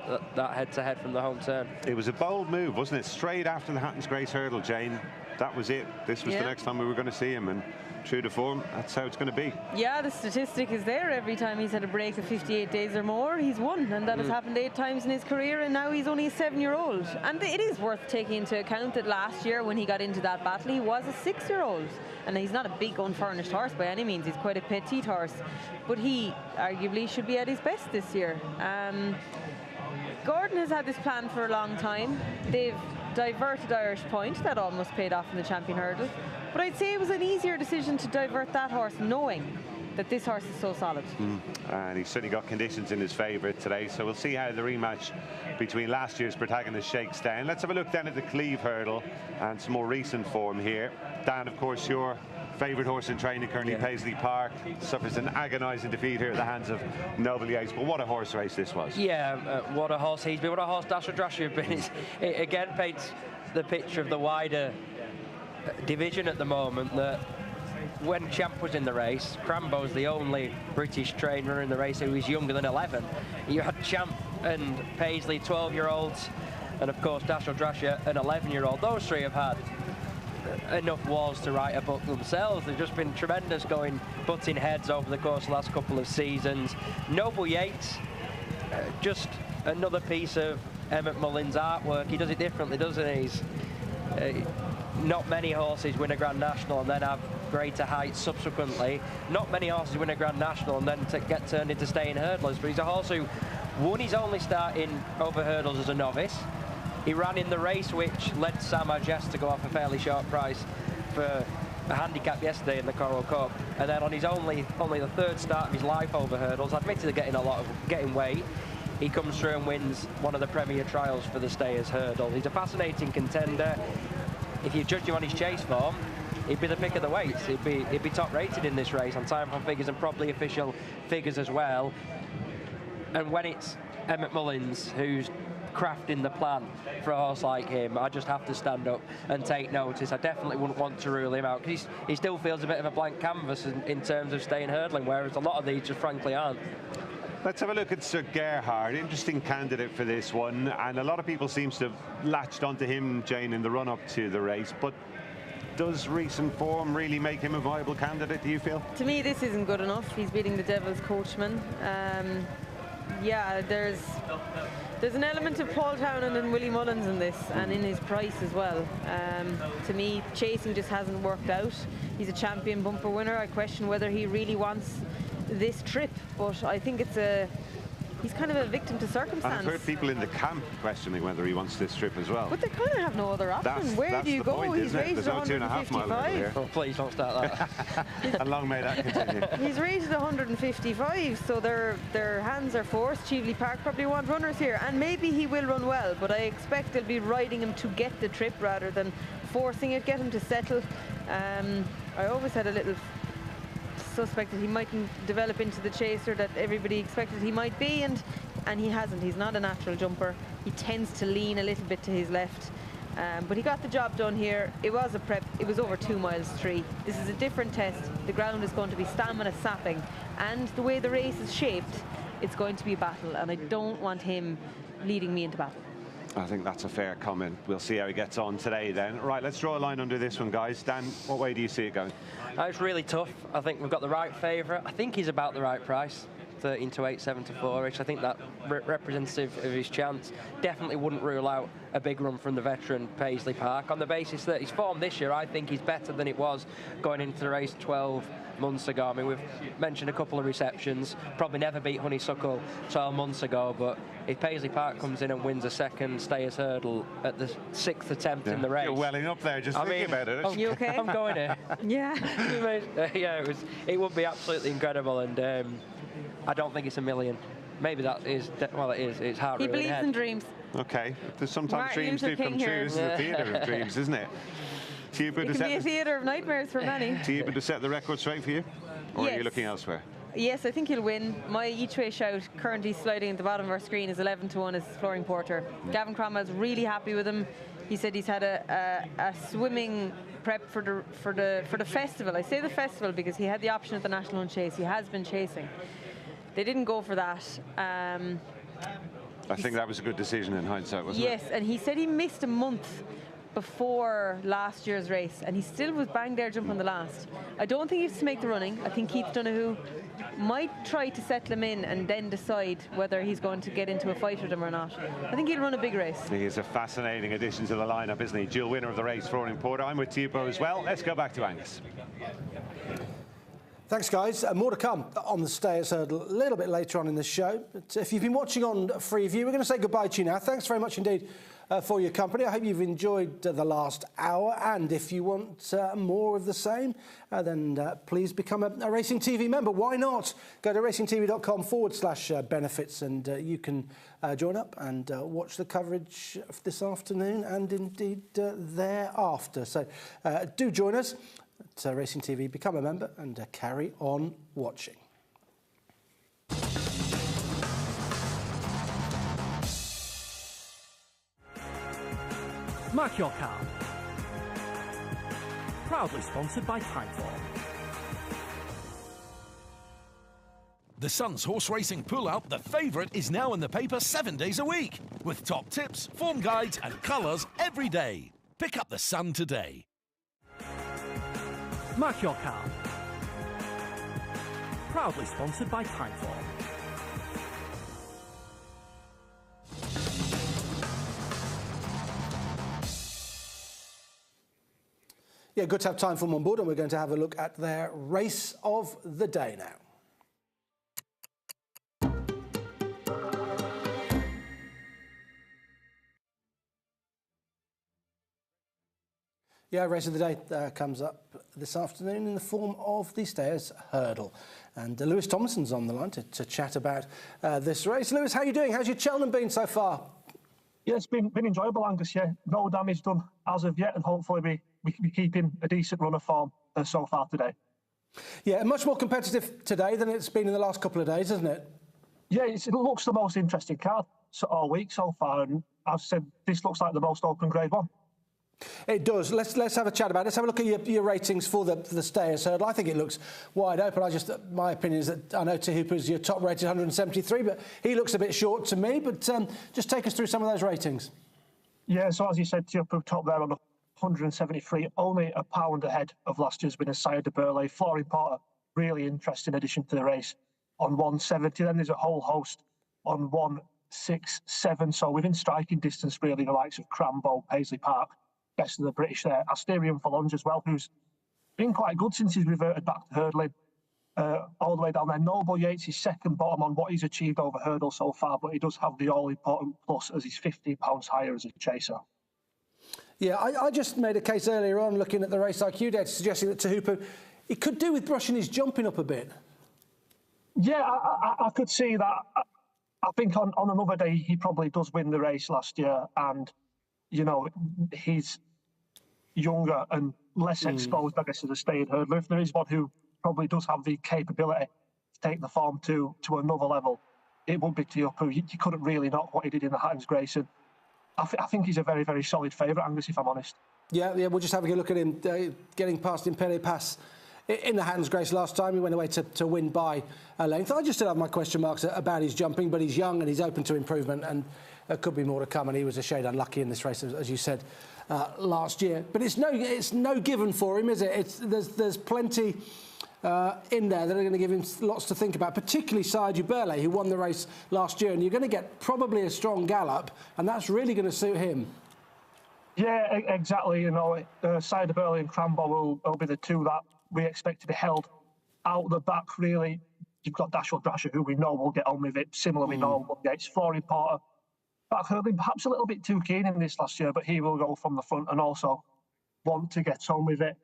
head-to-head from the home turn. It was a bold move, wasn't it? Straight after the Hatton's Grace hurdle, Jane. That was it. This was the next time we were going to see him, and true to form, that's how it's going to be. Yeah, the statistic is there. Every time he's had a break of 58 days or more, he's won, and that has happened 8 times in his career, and now he's only a 7-year-old. And it is worth taking into account that last year, when he got into that battle, he was a 6-year-old, and he's not a big unfurnished horse by any means. He's quite a petite horse, but he arguably should be at his best this year. Gordon has had this plan for a long time. They've diverted Irish Point. That almost paid off in the Champion Hurdle. But I'd say it was an easier decision to divert that horse, knowing that this horse is so solid. And he's certainly got conditions in his favour today, so we'll see how the rematch between last year's protagonist shakes down. Let's have a look down at the Cleeve Hurdle and some more recent form here. Dan, of course, your favourite horse in training currently, Paisley Park, suffers an agonising defeat here at the hands of Noble Yates. But what a horse race this was. Yeah, what a horse he's been, what a horse Dashel Drasher has been. It again paints the picture of the wider division at the moment, that when Champ was in the race, Crambo's the only British trainer in the race who was younger than 11. You had Champ and Paisley, 12-year-olds, and of course Dashel Drasher, an 11-year-old. Those 3 have had enough wars to write a book themselves. They've just been tremendous, butting heads over the course of the last couple of seasons. Noble Yates, just another piece of Emmett Mullins' artwork. He does it differently, doesn't he? He's, not many horses win a Grand National and then have greater heights subsequently. Not many horses win a Grand National and then get turned into staying hurdlers, but he's a horse who won his only start in over hurdles as a novice. He ran in the race which led Sam Agest to go off a fairly short price for a handicap yesterday in the Coral Cup, and then on his only the third start of his life over hurdles, admittedly getting weight, he comes through and wins one of the premier trials for the Stayers Hurdle. He's a fascinating contender. If you judge him on his chase form, he'd be the pick of the weights. He'd be top rated in this race on Timeform figures and probably official figures as well. And when it's Emmett Mullins who's crafting the plan for a horse like him, I just have to stand up and take notice. I definitely wouldn't want to rule him out because he still feels a bit of a blank canvas in terms of staying hurdling, whereas a lot of these just frankly aren't. Let's have a look at Sir Gerhard, interesting candidate for this one, and a lot of people seem to have latched onto him, Jane, in the run-up to the race, but does recent form really make him a viable candidate, do you feel? To me, this isn't good enough. He's beating the Devil's Coachman. Yeah, there's an element of Paul Townend and Willie Mullins in this, and in his price as well. To me, chasing just hasn't worked out. He's a champion bumper winner. I question whether he really wants this trip, but I think he's kind of a victim to circumstance. I've heard people in the camp questioning whether he wants this trip as well. But they kind of have no other option. Where do you go? Point, he's rated 155. Oh, please don't start that. And long may that continue. He's rated 155, so their hands are forced. Cheveley Park probably want runners here, and maybe he will run well, but I expect they'll be riding him to get the trip rather than forcing it, get him to settle. I always had a little suspect that he mightn't develop into the chaser that everybody expected he might be, and he hasn't. He's not a natural jumper. He tends to lean a little bit to his left, but he got the job done here. It was a prep. It was over 2 miles 3. This is a different test. The ground is going to be stamina sapping, and the way the race is shaped, it's going to be a battle, and I don't want him leading me into battle. I think that's a fair comment. We'll see how he gets on today then. Right, let's draw a line under this one, guys. Dan, what way do you see it going? It's really tough. I think we've got the right favourite. I think he's about the right price, 13 to 8, 7 to 4-ish. I think that representative of his chance. Definitely wouldn't rule out a big run from the veteran Paisley Park on the basis that his form this year, I think, is better than it was going into the race 12 months ago. I mean, we've mentioned a couple of receptions, probably never beat Honeysuckle 12 months ago, but if Paisley Park comes in and wins a second Stayers Hurdle at the 6th attempt in the race. You're welling up there just thinking about it. You okay? I'm going here. Yeah. Yeah, it would be absolutely incredible, and I don't think it's $1 million. Maybe that is, well, it is. It's hard. He believes in dreams. Okay. There's sometimes dreams do come true. This is the theatre of dreams, isn't it? It can be a theatre of nightmares for many. To set the record straight for you? Or are you looking elsewhere? Yes, I think he'll win. My each-way shout, currently sliding at the bottom of our screen, is 11 to 1 as Flooring Porter. Gavin Cromwell's really happy with him. He said he's had a swimming prep for the festival. I say the festival because he had the option at the National Chase. He has been chasing. They didn't go for that. I think that was a good decision in hindsight, wasn't it? Yes, and he said he missed a month before last year's race, and he still was bang there jumping the last. I don't think he has to make the running. I think Keith Donoghue might try to settle him in and then decide whether he's going to get into a fight with him or not. I think he'll run a big race. He is a fascinating addition to the lineup, isn't he? Dual winner of the race, Flooring Porter. I'm with Thibaut as well. Let's go back to Angus. Thanks, guys. More to come on the Stayers Hurdle a little bit later on in the show. But if you've been watching on Freeview, we're going to say goodbye to you now. Thanks very much indeed for your company. I hope you've enjoyed the last hour. And if you want more of the same, then please become a Racing TV member. Why not? Go to racingtv.com/benefits and you can join up and watch the coverage this afternoon and indeed thereafter. So do join us at Racing TV, become a member and carry on watching. Mark your card. Proudly sponsored by Timeform. The Sun's horse racing pull-out, The Favourite, is now in the paper 7 days a week, with top tips, form guides and colours every day. Pick up The Sun today. Mark your card. Proudly sponsored by Timeform. Yeah, good to have Timeform on board, and we're going to have a look at their race of the day now. Yeah, race of the day comes up this afternoon in the form of the Stayers Hurdle. And Lewis Tomlinson's on the line to chat about this race. Lewis, how are you doing? How's your Cheltenham been so far? Yeah, it's been enjoyable, Angus, yeah. No damage done as of yet, and hopefully we keep in a decent run of form so far today. Yeah, much more competitive today than it's been in the last couple of days, isn't it? Yeah, it looks the most interesting card all week so far, and I've said this looks like the most open Grade 1. It does. Let's have a chat about it. Let's have a look at your ratings for the Stayers Hurdle. I think it looks wide open. My opinion is that I know Tihupu's your top rated 173, but he looks a bit short to me. But just take us through some of those ratings. Yeah, so as you said, Tihupu top there on 173, only a pound ahead of last year's winner, Sire de Burley. Flooring Porter, really interesting addition to the race on 170. Then there's a whole host on 167. So within striking distance, really, the likes of Crambo, Paisley Park. Best of the British there. Asterion Falange as well, who's been quite good since he's reverted back to hurdling all the way down there. Noble Yates is second bottom on what he's achieved over hurdle so far, but he does have the all-important plus as he's £15 higher as a chaser. Yeah, I just made a case earlier on looking at the race IQ data suggesting that Tihupu, he could do with brushing his jumping up a bit. Yeah, I could see that. I think on another day he probably does win the race last year, and you know, he's younger and less exposed, I guess, as a staying hurdler. If there is one who probably does have the capability to take the form to another level, it would be Tihupu. You couldn't really knock what he did in the Hattons Grace. And I think he's a very, very solid favourite, Angus, if I'm honest. Yeah, we're just having a look at him getting past Imperial Pass in the Hattons Grace last time. He went away to win by a length. I just still have my question marks about his jumping, but he's young and he's open to improvement, and there could be more to come, and he was a shade unlucky in this race, as you said, last year. But it's no given for him, is it? There's plenty in there that are going to give him lots to think about, particularly Sire de Burley, who won the race last year, and you're going to get probably a strong gallop, and that's really going to suit him. Yeah, exactly. You know, Sire de Burley and Crambo will be the two that we expect to be held out the back, really. You've got Dashel Drasher, who we know will get on with it. Similarly, Noble Yates, Flooring Porter. Back hurdling, perhaps a little bit too keen in this last year, but he will go from the front and also want to get on with it.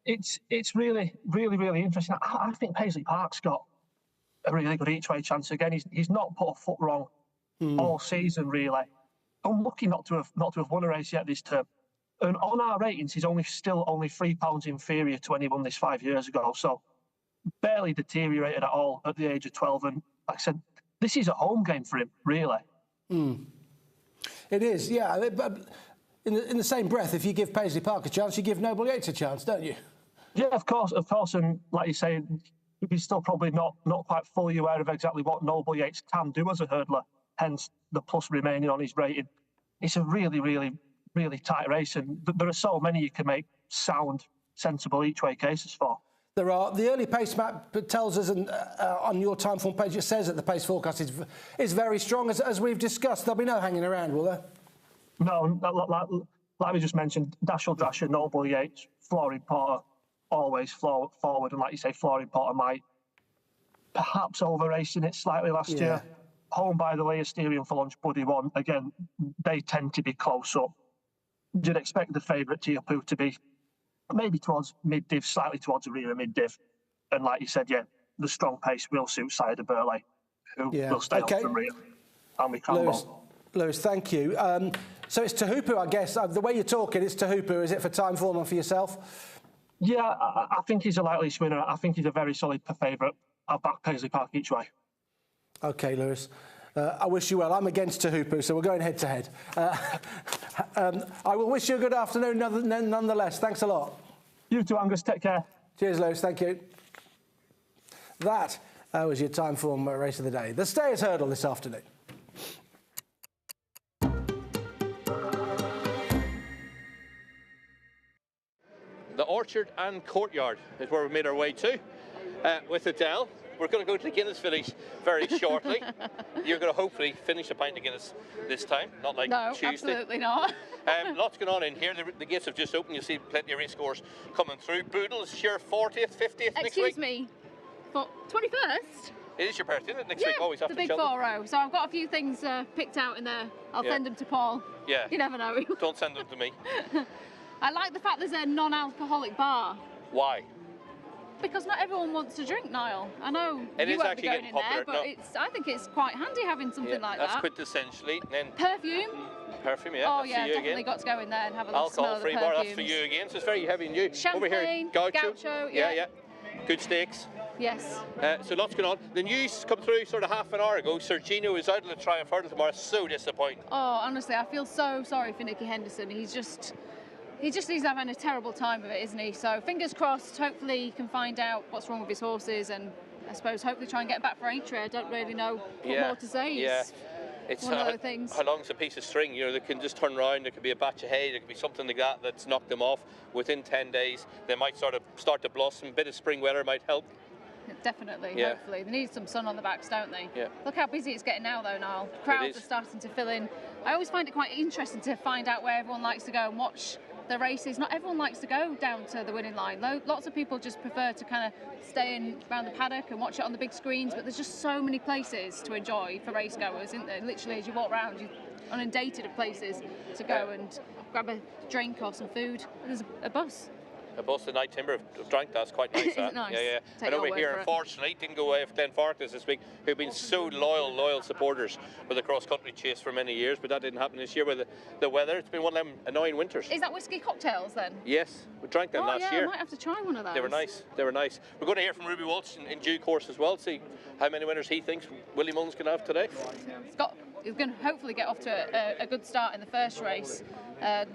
It's really, really, really interesting. I think Paisley Park's got a really good each-way chance again. He's not put a foot wrong all season, really. Unlucky not to have won a race yet this term. And on our ratings, he's still only £3 inferior to when he won this 5 years ago. So barely deteriorated at all at the age of 12. And like I said, this is a home game for him, really. It is, yeah. But in the same breath, if you give Paisley Park a chance, you give Noble Yates a chance, don't you? Yeah, of course. And like you say, he's still probably not quite fully aware of exactly what Noble Yates can do as a hurdler, hence the plus remaining on his rating. It's a really, really, really tight race, and there are so many you can make sound, sensible each-way cases for. There are. The early pace map tells us, and on your Timeform page it says that the pace forecast is very strong, as we've discussed. There'll be no hanging around, will there? No, like we just mentioned, Dashel Drasher, Noble Yates, Flooring Porter, always forward, and like you say, Flooring Porter might perhaps over-racing it slightly last year. Home by the Lee, Asterion Falange, Buddy One. Again, they tend to be close up. You'd expect the favourite Tihupu to be maybe towards mid-div, slightly towards the rear of mid-div. And like you said, the strong pace will suit Sire de Burley, who will stay on from rear. And we can Lewis, thank you. So it's Tihupu, I guess. The way you're talking, it's Tihupu. Is it for Timeform and for yourself? Yeah, I think he's a likely winner. I think he's a very solid favourite. I'll back Paisley Park each way. OK, Lewis. I wish you well. I'm against Tihupu, so we're going head-to-head. I will wish you a good afternoon nonetheless. Thanks a lot. You too, Angus. Take care. Cheers, Lewis. Thank you. That was your Timeform race of the day. The Stayers Hurdle this afternoon. The Orchard and Courtyard is where we made our way to with Adele. We're going to go to the Guinness finish very shortly. You're going to hopefully finish a pint of Guinness this time, not like Tuesday. No, absolutely not. Lots going on in here. The gates have just opened. You'll see plenty of race scores coming through. Boodle is your 40th, 50th next week? Excuse me, 21st? It is your birthday, isn't it? Next week, always after the big 4-0. So I've got a few things picked out in there. I'll send them to Paul. Yeah. You never know. Don't send them to me. I like the fact there's a non-alcoholic bar. Why? Because not everyone wants to drink, Niall. I know it you is won't actually be going getting in popular. there, but I think it's quite handy having something like that's that. That's quintessentially. And then perfume, yeah. Oh yeah, definitely got to go in there and have a little smell of the perfumes. Alcohol-free bar, that's for you again. So it's very heavy and you. Champagne, over here, gaucho, yeah. Good steaks. Yes. So lots going on. The news come through sort of half an hour ago. Sergino is out of the Triumph Hurdle tomorrow. So disappointing. Oh, honestly, I feel so sorry for Nicky Henderson. He just he's having a terrible time of it, isn't he? So fingers crossed. Hopefully he can find out what's wrong with his horses, and I suppose hopefully try and get back for Aintree. I don't really know what more to say. It's one of those things. How long's a piece of string? You know, they can just turn around. There could be a batch of hay. There could be something like that that's knocked them off. Within 10 days, they might sort of start to blossom. A bit of spring weather might help. Definitely, hopefully. They need some sun on the backs, don't they? Yeah. Look how busy it's getting now, though, Niall. Crowds are starting to fill in. I always find it quite interesting to find out where everyone likes to go and watch the races. Not everyone likes to go down to the winning line. Lots of people just prefer to kind of stay around the paddock and watch it on the big screens, but there's just so many places to enjoy for race goers, isn't there? Literally, as you walk around, you're inundated of places to go and grab a drink or some food. There's a bus. A bus the night timber have drank. That's quite nice. Isn't it nice? Yeah. Take and over your here, word for it. unfortunately, didn't go away with Glenfarclas this week, who've been so loyal supporters for the cross-country chase for many years, but that didn't happen this year with the weather. It's been one of them annoying winters. Is that whiskey cocktails then? Yes, we drank them last year. I might have to try one of those. They were nice. We're going to hear from Ruby Walsh in due course as well, see how many winners he thinks Willie Mullins can have today. He's going to hopefully get off to a good start in the first race.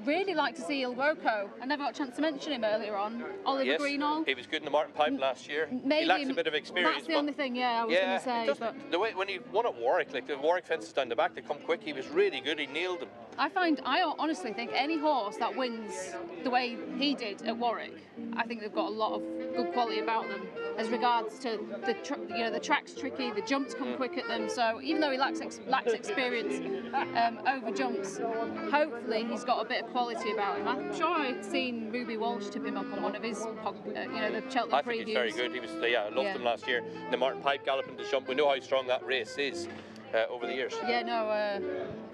Really like to see Il Rocco. I never got a chance to mention him earlier on. Oliver Greenall. He was good in the Martin Pipe last year. Maybe he lacks a bit of experience. That's the only thing, I was going to say. But the way when he won at Warwick, like the Warwick fences down the back, they come quick. He was really good. He nailed them. I honestly think any horse that wins the way he did at Warwick, I think they've got a lot of good quality about them. As regards to the track's tricky, the jumps come quick at them. So even though he lacks experience over jumps, hopefully he's got a bit of quality about him. I'm sure I'd seen Ruby Walsh tip him up on one of his, the Cheltenham previews. I think he's very good. He was, I loved him last year. The Martin Pipe galloping to jump. We know how strong that race is. Over the years.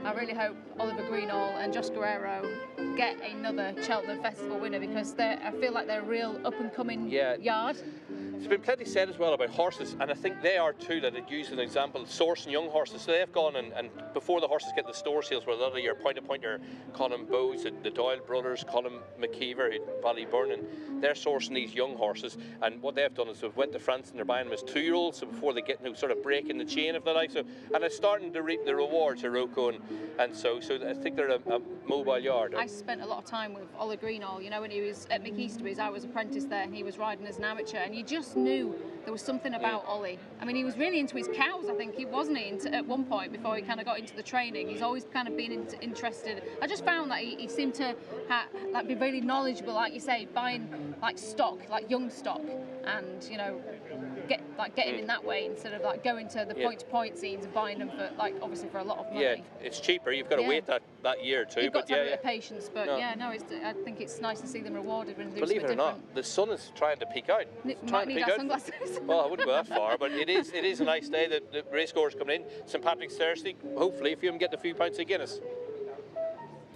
I really hope Oliver Greenall and Josh Guerrero get another Cheltenham Festival winner, because I feel like they're a real up-and-coming yard. There's been plenty said as well about horses, and I think they are too, that I'd use as an example, sourcing young horses. So they've gone and before the horses get the store sales, where a lot of your point-to-pointer, Colin Bowes, the Doyle brothers, Colin McKeever, Ballyburn, and they're sourcing these young horses. And what they've done is they've went to France and they're buying them as 2-year-olds, so before they get sort of break in the chain of the life. So, and it's starting to reap the rewards of Rocco, and so I think they're a mobile yard. I spent a lot of time with Oliver Greenall, when he was at McEasterby's. I was apprentice there and he was riding as an amateur, and you just knew there was something about Ollie. I mean, he was really into his cows, I think. He wasn't at one point before he kind of got into the training. He's always kind of been interested. I just found that he seemed to be really knowledgeable, like you say, buying stock, young stock, and get him in that way, instead of going to the point-to-point scenes and buying them for obviously for a lot of money. Yeah, it's cheaper. You've got to wait that year or two. You've got to have a bit of patience, but I think it's nice to see them rewarded when they do Believe it or not, the sun is trying to peek out. Might need our sunglasses. Well, I wouldn't go that far, but it is a nice day. The race goers coming in. St Patrick's Thursday. Hopefully, if you can get the few pints of Guinness.